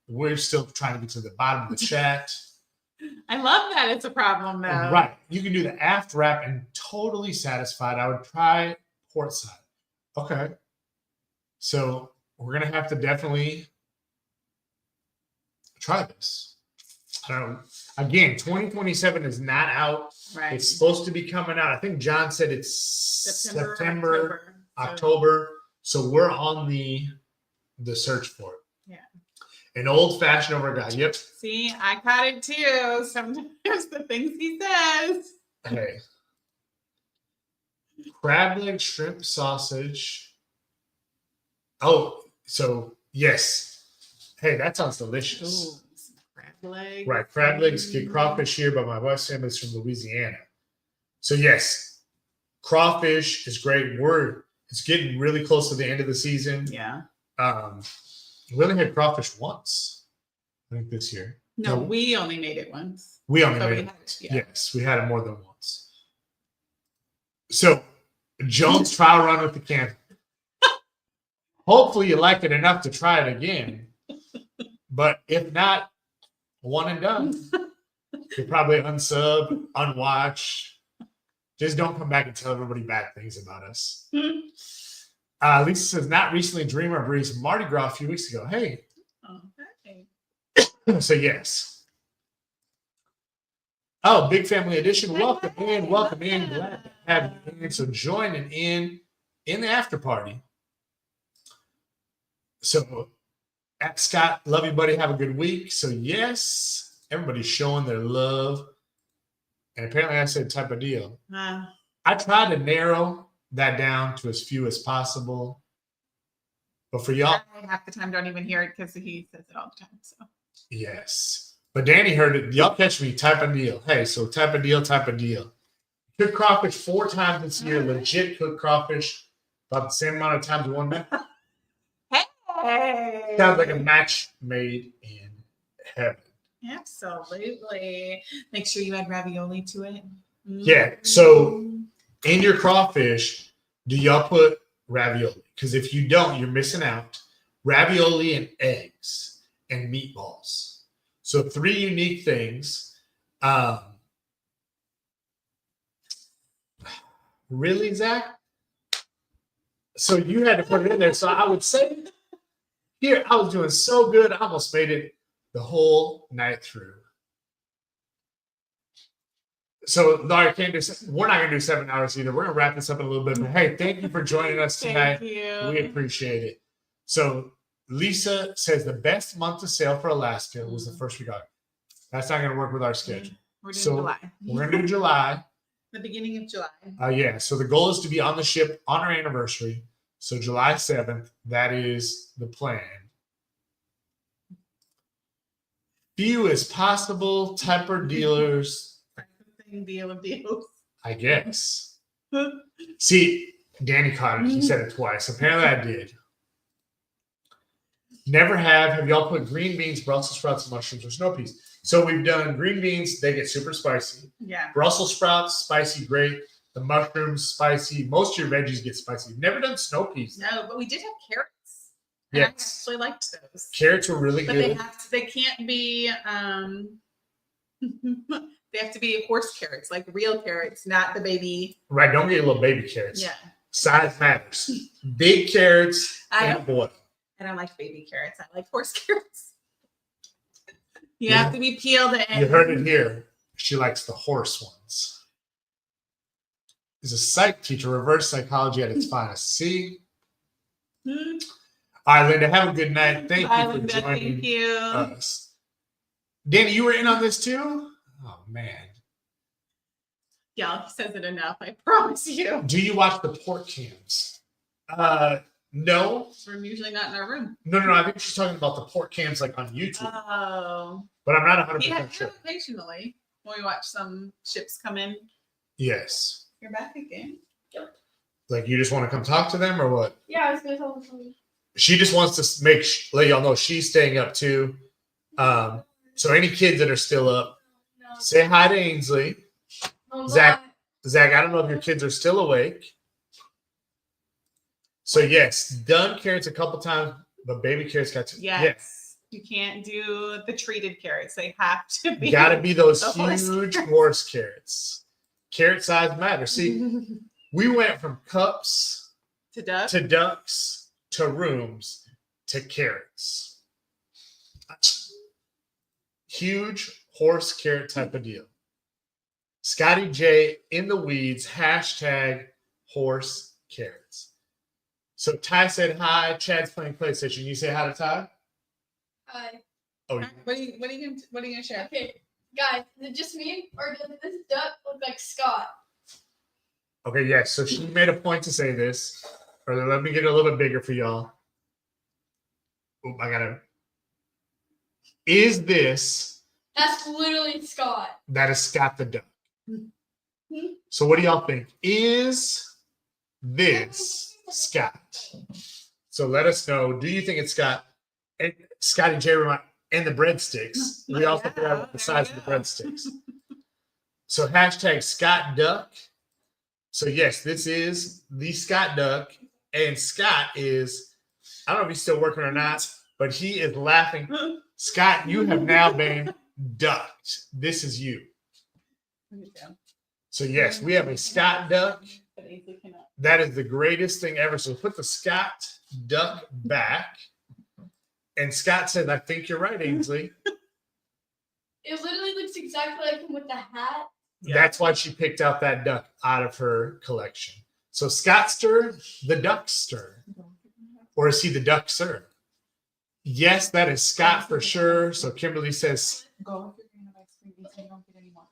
We're still trying to get to the bottom of the chat. I love that it's a problem though. Right. You can do the aft wrap and totally satisfied. I would try port side. Okay. So we're going to have to definitely try this. I don't know. Again, 2027 is not out. Right. It's supposed to be coming out. I think John said it's September, October. So we're on the search for it. Yeah. An old-fashioned over guy. Yep. See, I caught it too. Sometimes the things he says. Hey. Crab leg, shrimp, sausage. Oh, so yes. Hey, that sounds delicious. Ooh, some crab legs. Right. Crab legs get crawfish here, but my wife's family is from Louisiana. So yes, crawfish is great. It's getting really close to the end of the season. Yeah. We only had crawfish once, I think, this year. No, we only made it once. We only But made we it had once. it, yeah. Yes, we had it more than once. So, Jones trial run with the can. Hopefully you like it enough to try it again. But if not, one and done. You'll probably unsub, unwatch. Just don't come back and tell everybody bad things about us. Lisa says, not recently Dreamer Breeze Mardi Gras a few weeks ago. Hey. Okay. So, yes. Oh, Big Family Edition. Welcome in. Welcome in. Glad to have you in. So joining in the after party. So at Scott, love you, buddy. Have a good week. So yes, everybody's showing their love. And apparently I said type of deal. I tried to narrow that down to as few as possible. But for y'all, I half the time don't even hear it because he says it all the time. So yes. But Danny heard it. Y'all catch me, type of deal. Hey, so type of deal, type of deal. Cooked crawfish 4 times this year. Legit cooked crawfish. About the same amount of times we won that. hey, Sounds like a match made in heaven. absolutely. Make sure you add ravioli to it. Yeah. So in your crawfish, do y'all put ravioli? Because if you don't, you're missing out. Ravioli and eggs and meatballs. So 3 unique things. Really, Zach? So you had to put it in there. So I would say here, I was doing so good. I almost made it the whole night through. So, Laurie, we're not going to do 7 hours either. We're going to wrap this up in a little bit. But hey, thank you for joining us tonight. Thank you. We appreciate it. So, Lisa says the best month to sail for Alaska was the first week of August. That's not going to work with our schedule. We're doing So, July. We're going to do July. The beginning of July. Yeah. So the goal is to be on the ship on our anniversary. So July 7th. That is the plan. Few as possible temper dealers. Deal of deals. I guess. See, Danny caught it. He said it twice. Apparently I did. Never have. Have y'all put green beans, Brussels sprouts, mushrooms, or snow peas? So we've done green beans. They get super spicy. Yeah. Brussels sprouts, spicy, great. The mushrooms, spicy. Most of your veggies get spicy. We've never done snow peas. No, but we did have carrots. And Yes. I actually liked those. Carrots were really But good. they can't be they have to be horse carrots, like real carrots, not the baby. Right, don't get little baby carrots. Yeah. Size matters. Big carrots and boy. I don't like baby carrots. I like horse carrots. You Yeah. have to be peeled and You heard it here. She likes the horse ones. Is a psych teacher, reverse psychology at its finest. See? All right, Linda, have a good night. Thank Bye, you for Linda. joining Thank you. us. Danny, you were in on this too? Oh, man. Yeah, he says it enough. I promise you. Do you watch the port cams? No. We're usually not in our room. No. I think she's talking about the port cams like on YouTube. Oh. But I'm not 100% Yeah, sure. occasionally when we watch some ships come in. Yes. You're back again. Like you just want to come talk to them or what? Yeah, I was gonna tell them something. She just wants to let y'all know she's staying up too. So any kids that are still up, No. say hi to Ainsley. No, Zach, I don't know if your kids are still awake. So yes, done carrots a couple times, but baby carrots got to. Yes. You can't do the treated carrots. They have to be. Got to be those the horse huge carrots. horse carrots. Carrot size matters. See, we went from cups to duck. to ducks to rooms to carrots. Huge horse carrot type of deal. Scotty J in the weeds, hashtag horse carrots. So Ty said hi. Chad's playing PlayStation. You say hi to Ty? Hi. Oh, What are you gonna share? Okay, guys, is it just me or does this duck look like Scott? okay, yes. So she made a point to say this. Or let me get it a little bit bigger for y'all. Oh, I gotta. Is this That's literally Scott. that is Scott the Duck? So what do y'all think? Is this Scott? So let us know. Do you think it's Scott? And Scotty J and the breadsticks. We also Yeah, forgot about the there size we of the go. breadsticks. So hashtag Scott Duck. So yes, this is the Scott Duck. And Scott is, I don't know if he's still working or not, but he is laughing. Scott, you have now been ducked. This is you. So yes, we have a Scott Duck. That is the greatest thing ever. So put the Scott Duck back. And Scott said, I think you're right, Ainsley. It literally looks exactly like him with the hat That's why she picked out that duck out of her collection. So Scottster, the duckster. Or is he the duckster? Yes, that is Scott for sure. So Kimberly says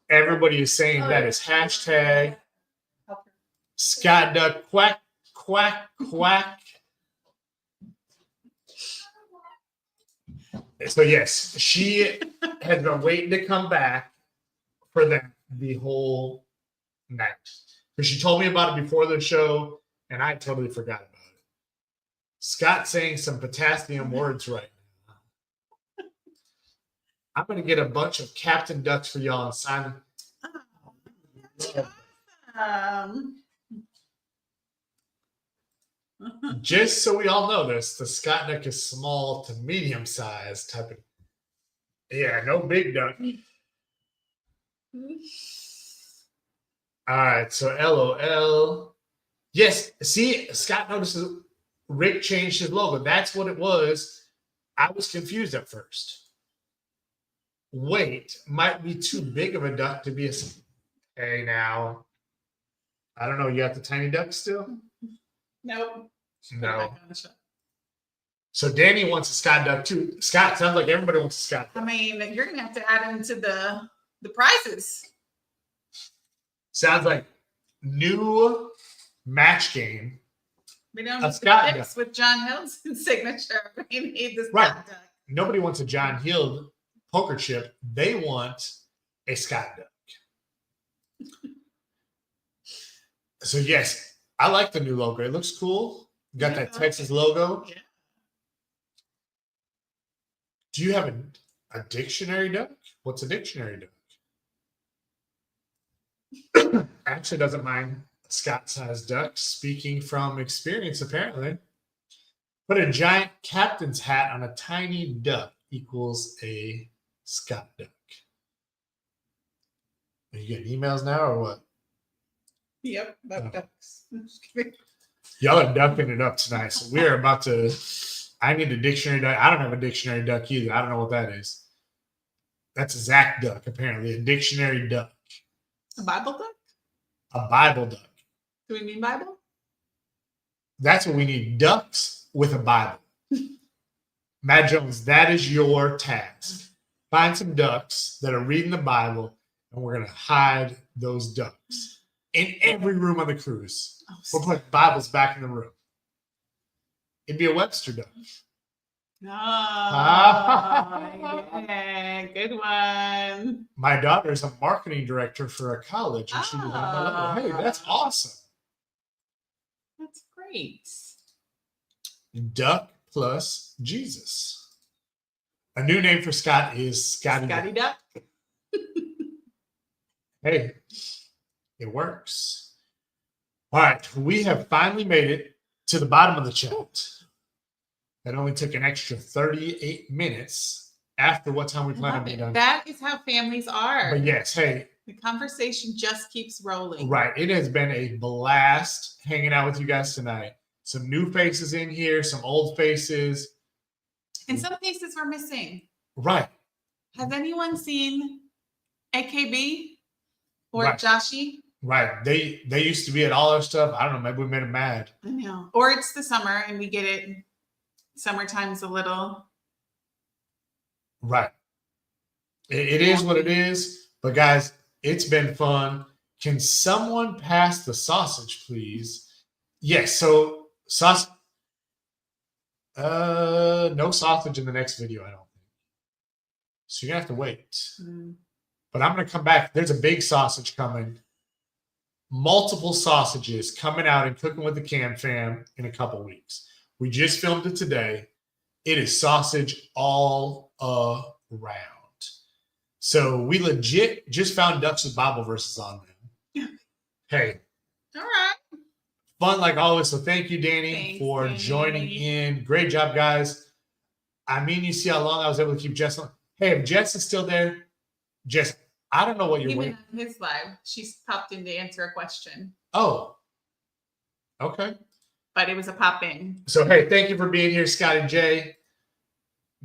everybody is saying that is hashtag Scott Duck quack, quack, quack. So yes, she has been waiting to come back for that the whole night. Because she told me about it before the show, and I totally forgot about it. Scott saying some potassium words right now. I'm going to get a bunch of Captain Ducks for y'all and Simon. Just so we all know this, the Scott duck is small to medium size type of. Yeah, no big duck. All right, so LOL. Yes, see, Scott notices Rick changed his logo. That's what it was. I was confused at first. Wait, might be too big of a duck to be a. Hey, now. I don't know. You got the tiny duck still? Nope. No. So Danny wants a Scott duck too. Scott, sounds like everybody wants a Scott duck. I mean, you're gonna have to add him to the prizes. Sounds like new match game. We don't A need Scott the with John Hill's signature. We need the Scott Right. duck. Nobody wants a John Hill poker chip. They want a Scott duck. So yes, I like the new logo. It looks cool. Got that Texas logo. Yeah. Do you have a dictionary duck? What's a dictionary duck? Actually doesn't mind a Scott-sized duck. Speaking from experience, apparently. Put a giant captain's hat on a tiny duck equals a Scott duck. Are you getting emails now or what? Yep. Oh. Ducks. Y'all are ducking it up tonight. So we're about to. I need a dictionary duck. I don't have a dictionary duck either. I don't know what that is. That's a Zach duck, apparently. A dictionary duck. A Bible duck? A Bible duck. Do we mean Bible? That's what we need. Ducks with a Bible. Matt Jones, that is your task. Find some ducks that are reading the Bible, and we're going to hide those ducks in every room on the cruise. We'll put Bibles back in the room. It'd be a Webster duck. Oh, yeah, good one. My daughter is a marketing director for a college, and she designed my logo. Hey, that's awesome. That's great. Duck plus Jesus. A new name for Scott is Scotty Duck. Hey, it works. All right, we have finally made it to the bottom of the chat. That only took an extra 38 minutes after what time we plan on being done. That is how families are. But yes, hey. The conversation just keeps rolling. Right. It has been a blast hanging out with you guys tonight. Some new faces in here, some old faces. And some faces we're missing. Right. Has anyone seen AKB or Right. Joshi? Right. They used to be at all our stuff. I don't know. Maybe we made them mad. I know. Or it's the summer and we get it. Summertime's a little. Right. It is what it is. But guys, it's been fun. Can someone pass the sausage, please? Yes. So sausage. No sausage in the next video, I don't think. So you're gonna have to wait. But I'm gonna come back. There's a big sausage coming. Multiple sausages coming out and cooking with the KAM Fam in a couple weeks. We just filmed it today. It is sausage all around. So we legit just found Ducks with Bible verses on them. Hey. All right. Fun like always. So thank you, Danny, Thanks, for Danny. joining in. Great job, guys. I mean, you see how long I was able to keep Jess on. Hey, if Jess is still there, Jess, I don't know what you're Even waiting. on his live, she's popped in to answer a question. Oh. Okay. But it was a pop in. So, hey, thank you for being here, Scotty J.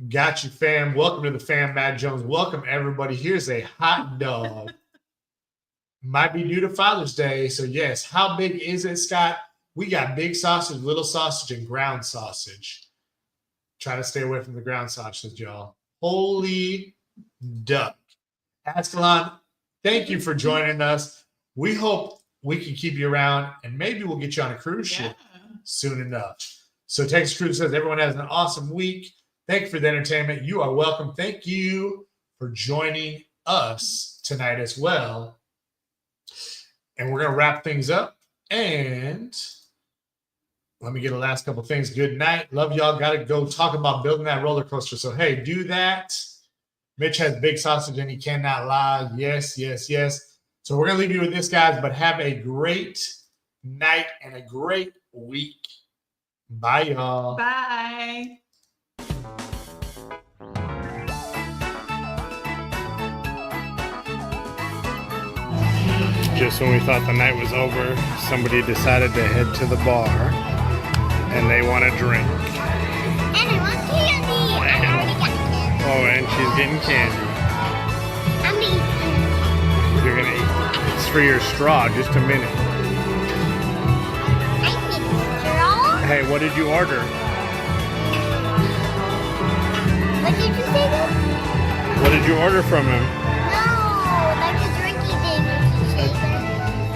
Got you, fam. Welcome to the fam, Matt Jones. Welcome, everybody. Here's a hot dog. Might be due to Father's Day. So, yes, how big is it, Scott? We got big sausage, little sausage, and ground sausage. Try to stay away from the ground sausage, y'all. Holy duck. Ascalon, thank you for joining us. We hope we can keep you around, and maybe we'll get you on a cruise ship soon enough. So, Texas Cruise says everyone has an awesome week. Thank you for the entertainment. You are welcome. Thank you for joining us tonight as well. And we're going to wrap things up. And let me get the last couple things. Good night. Love y'all. Got to go talk about building that roller coaster. So, hey, do that. Mitch has big sausage and he cannot lie. Yes, yes, yes. So we're going to leave you with this, guys. But have a great night and a great week. Bye, y'all. Bye. Just when we thought the night was over, somebody decided to head to the bar and they want a drink. And I want candy. I already got candy. Oh, and she's getting candy. I'm eating. You're gonna eat. It's for your straw, just a minute. I need straw. Hey, what did you order? What did you say then? What did you order from him? No, like a drinky thing.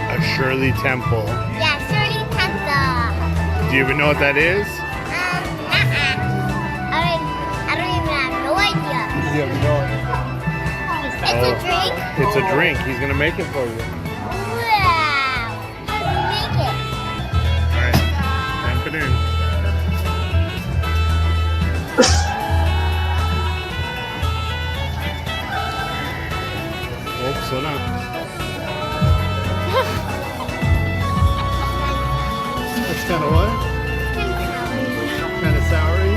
A Shirley Temple. Yeah, Shirley Temple. Do you even know what that is? I don't even have no idea. You have no It's a drink? It's a drink. He's gonna make it for you. Wow. How do you make it? All right, dump it in. Oh, slow down. That's kind of what? Kind of soury.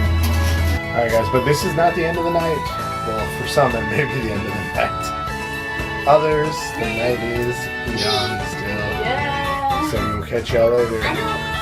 All right, guys, but this is not the end of the night. Well, for some, it may be the end of the night. Others, the night is young still. Yeah. So we'll catch y'all later. I don't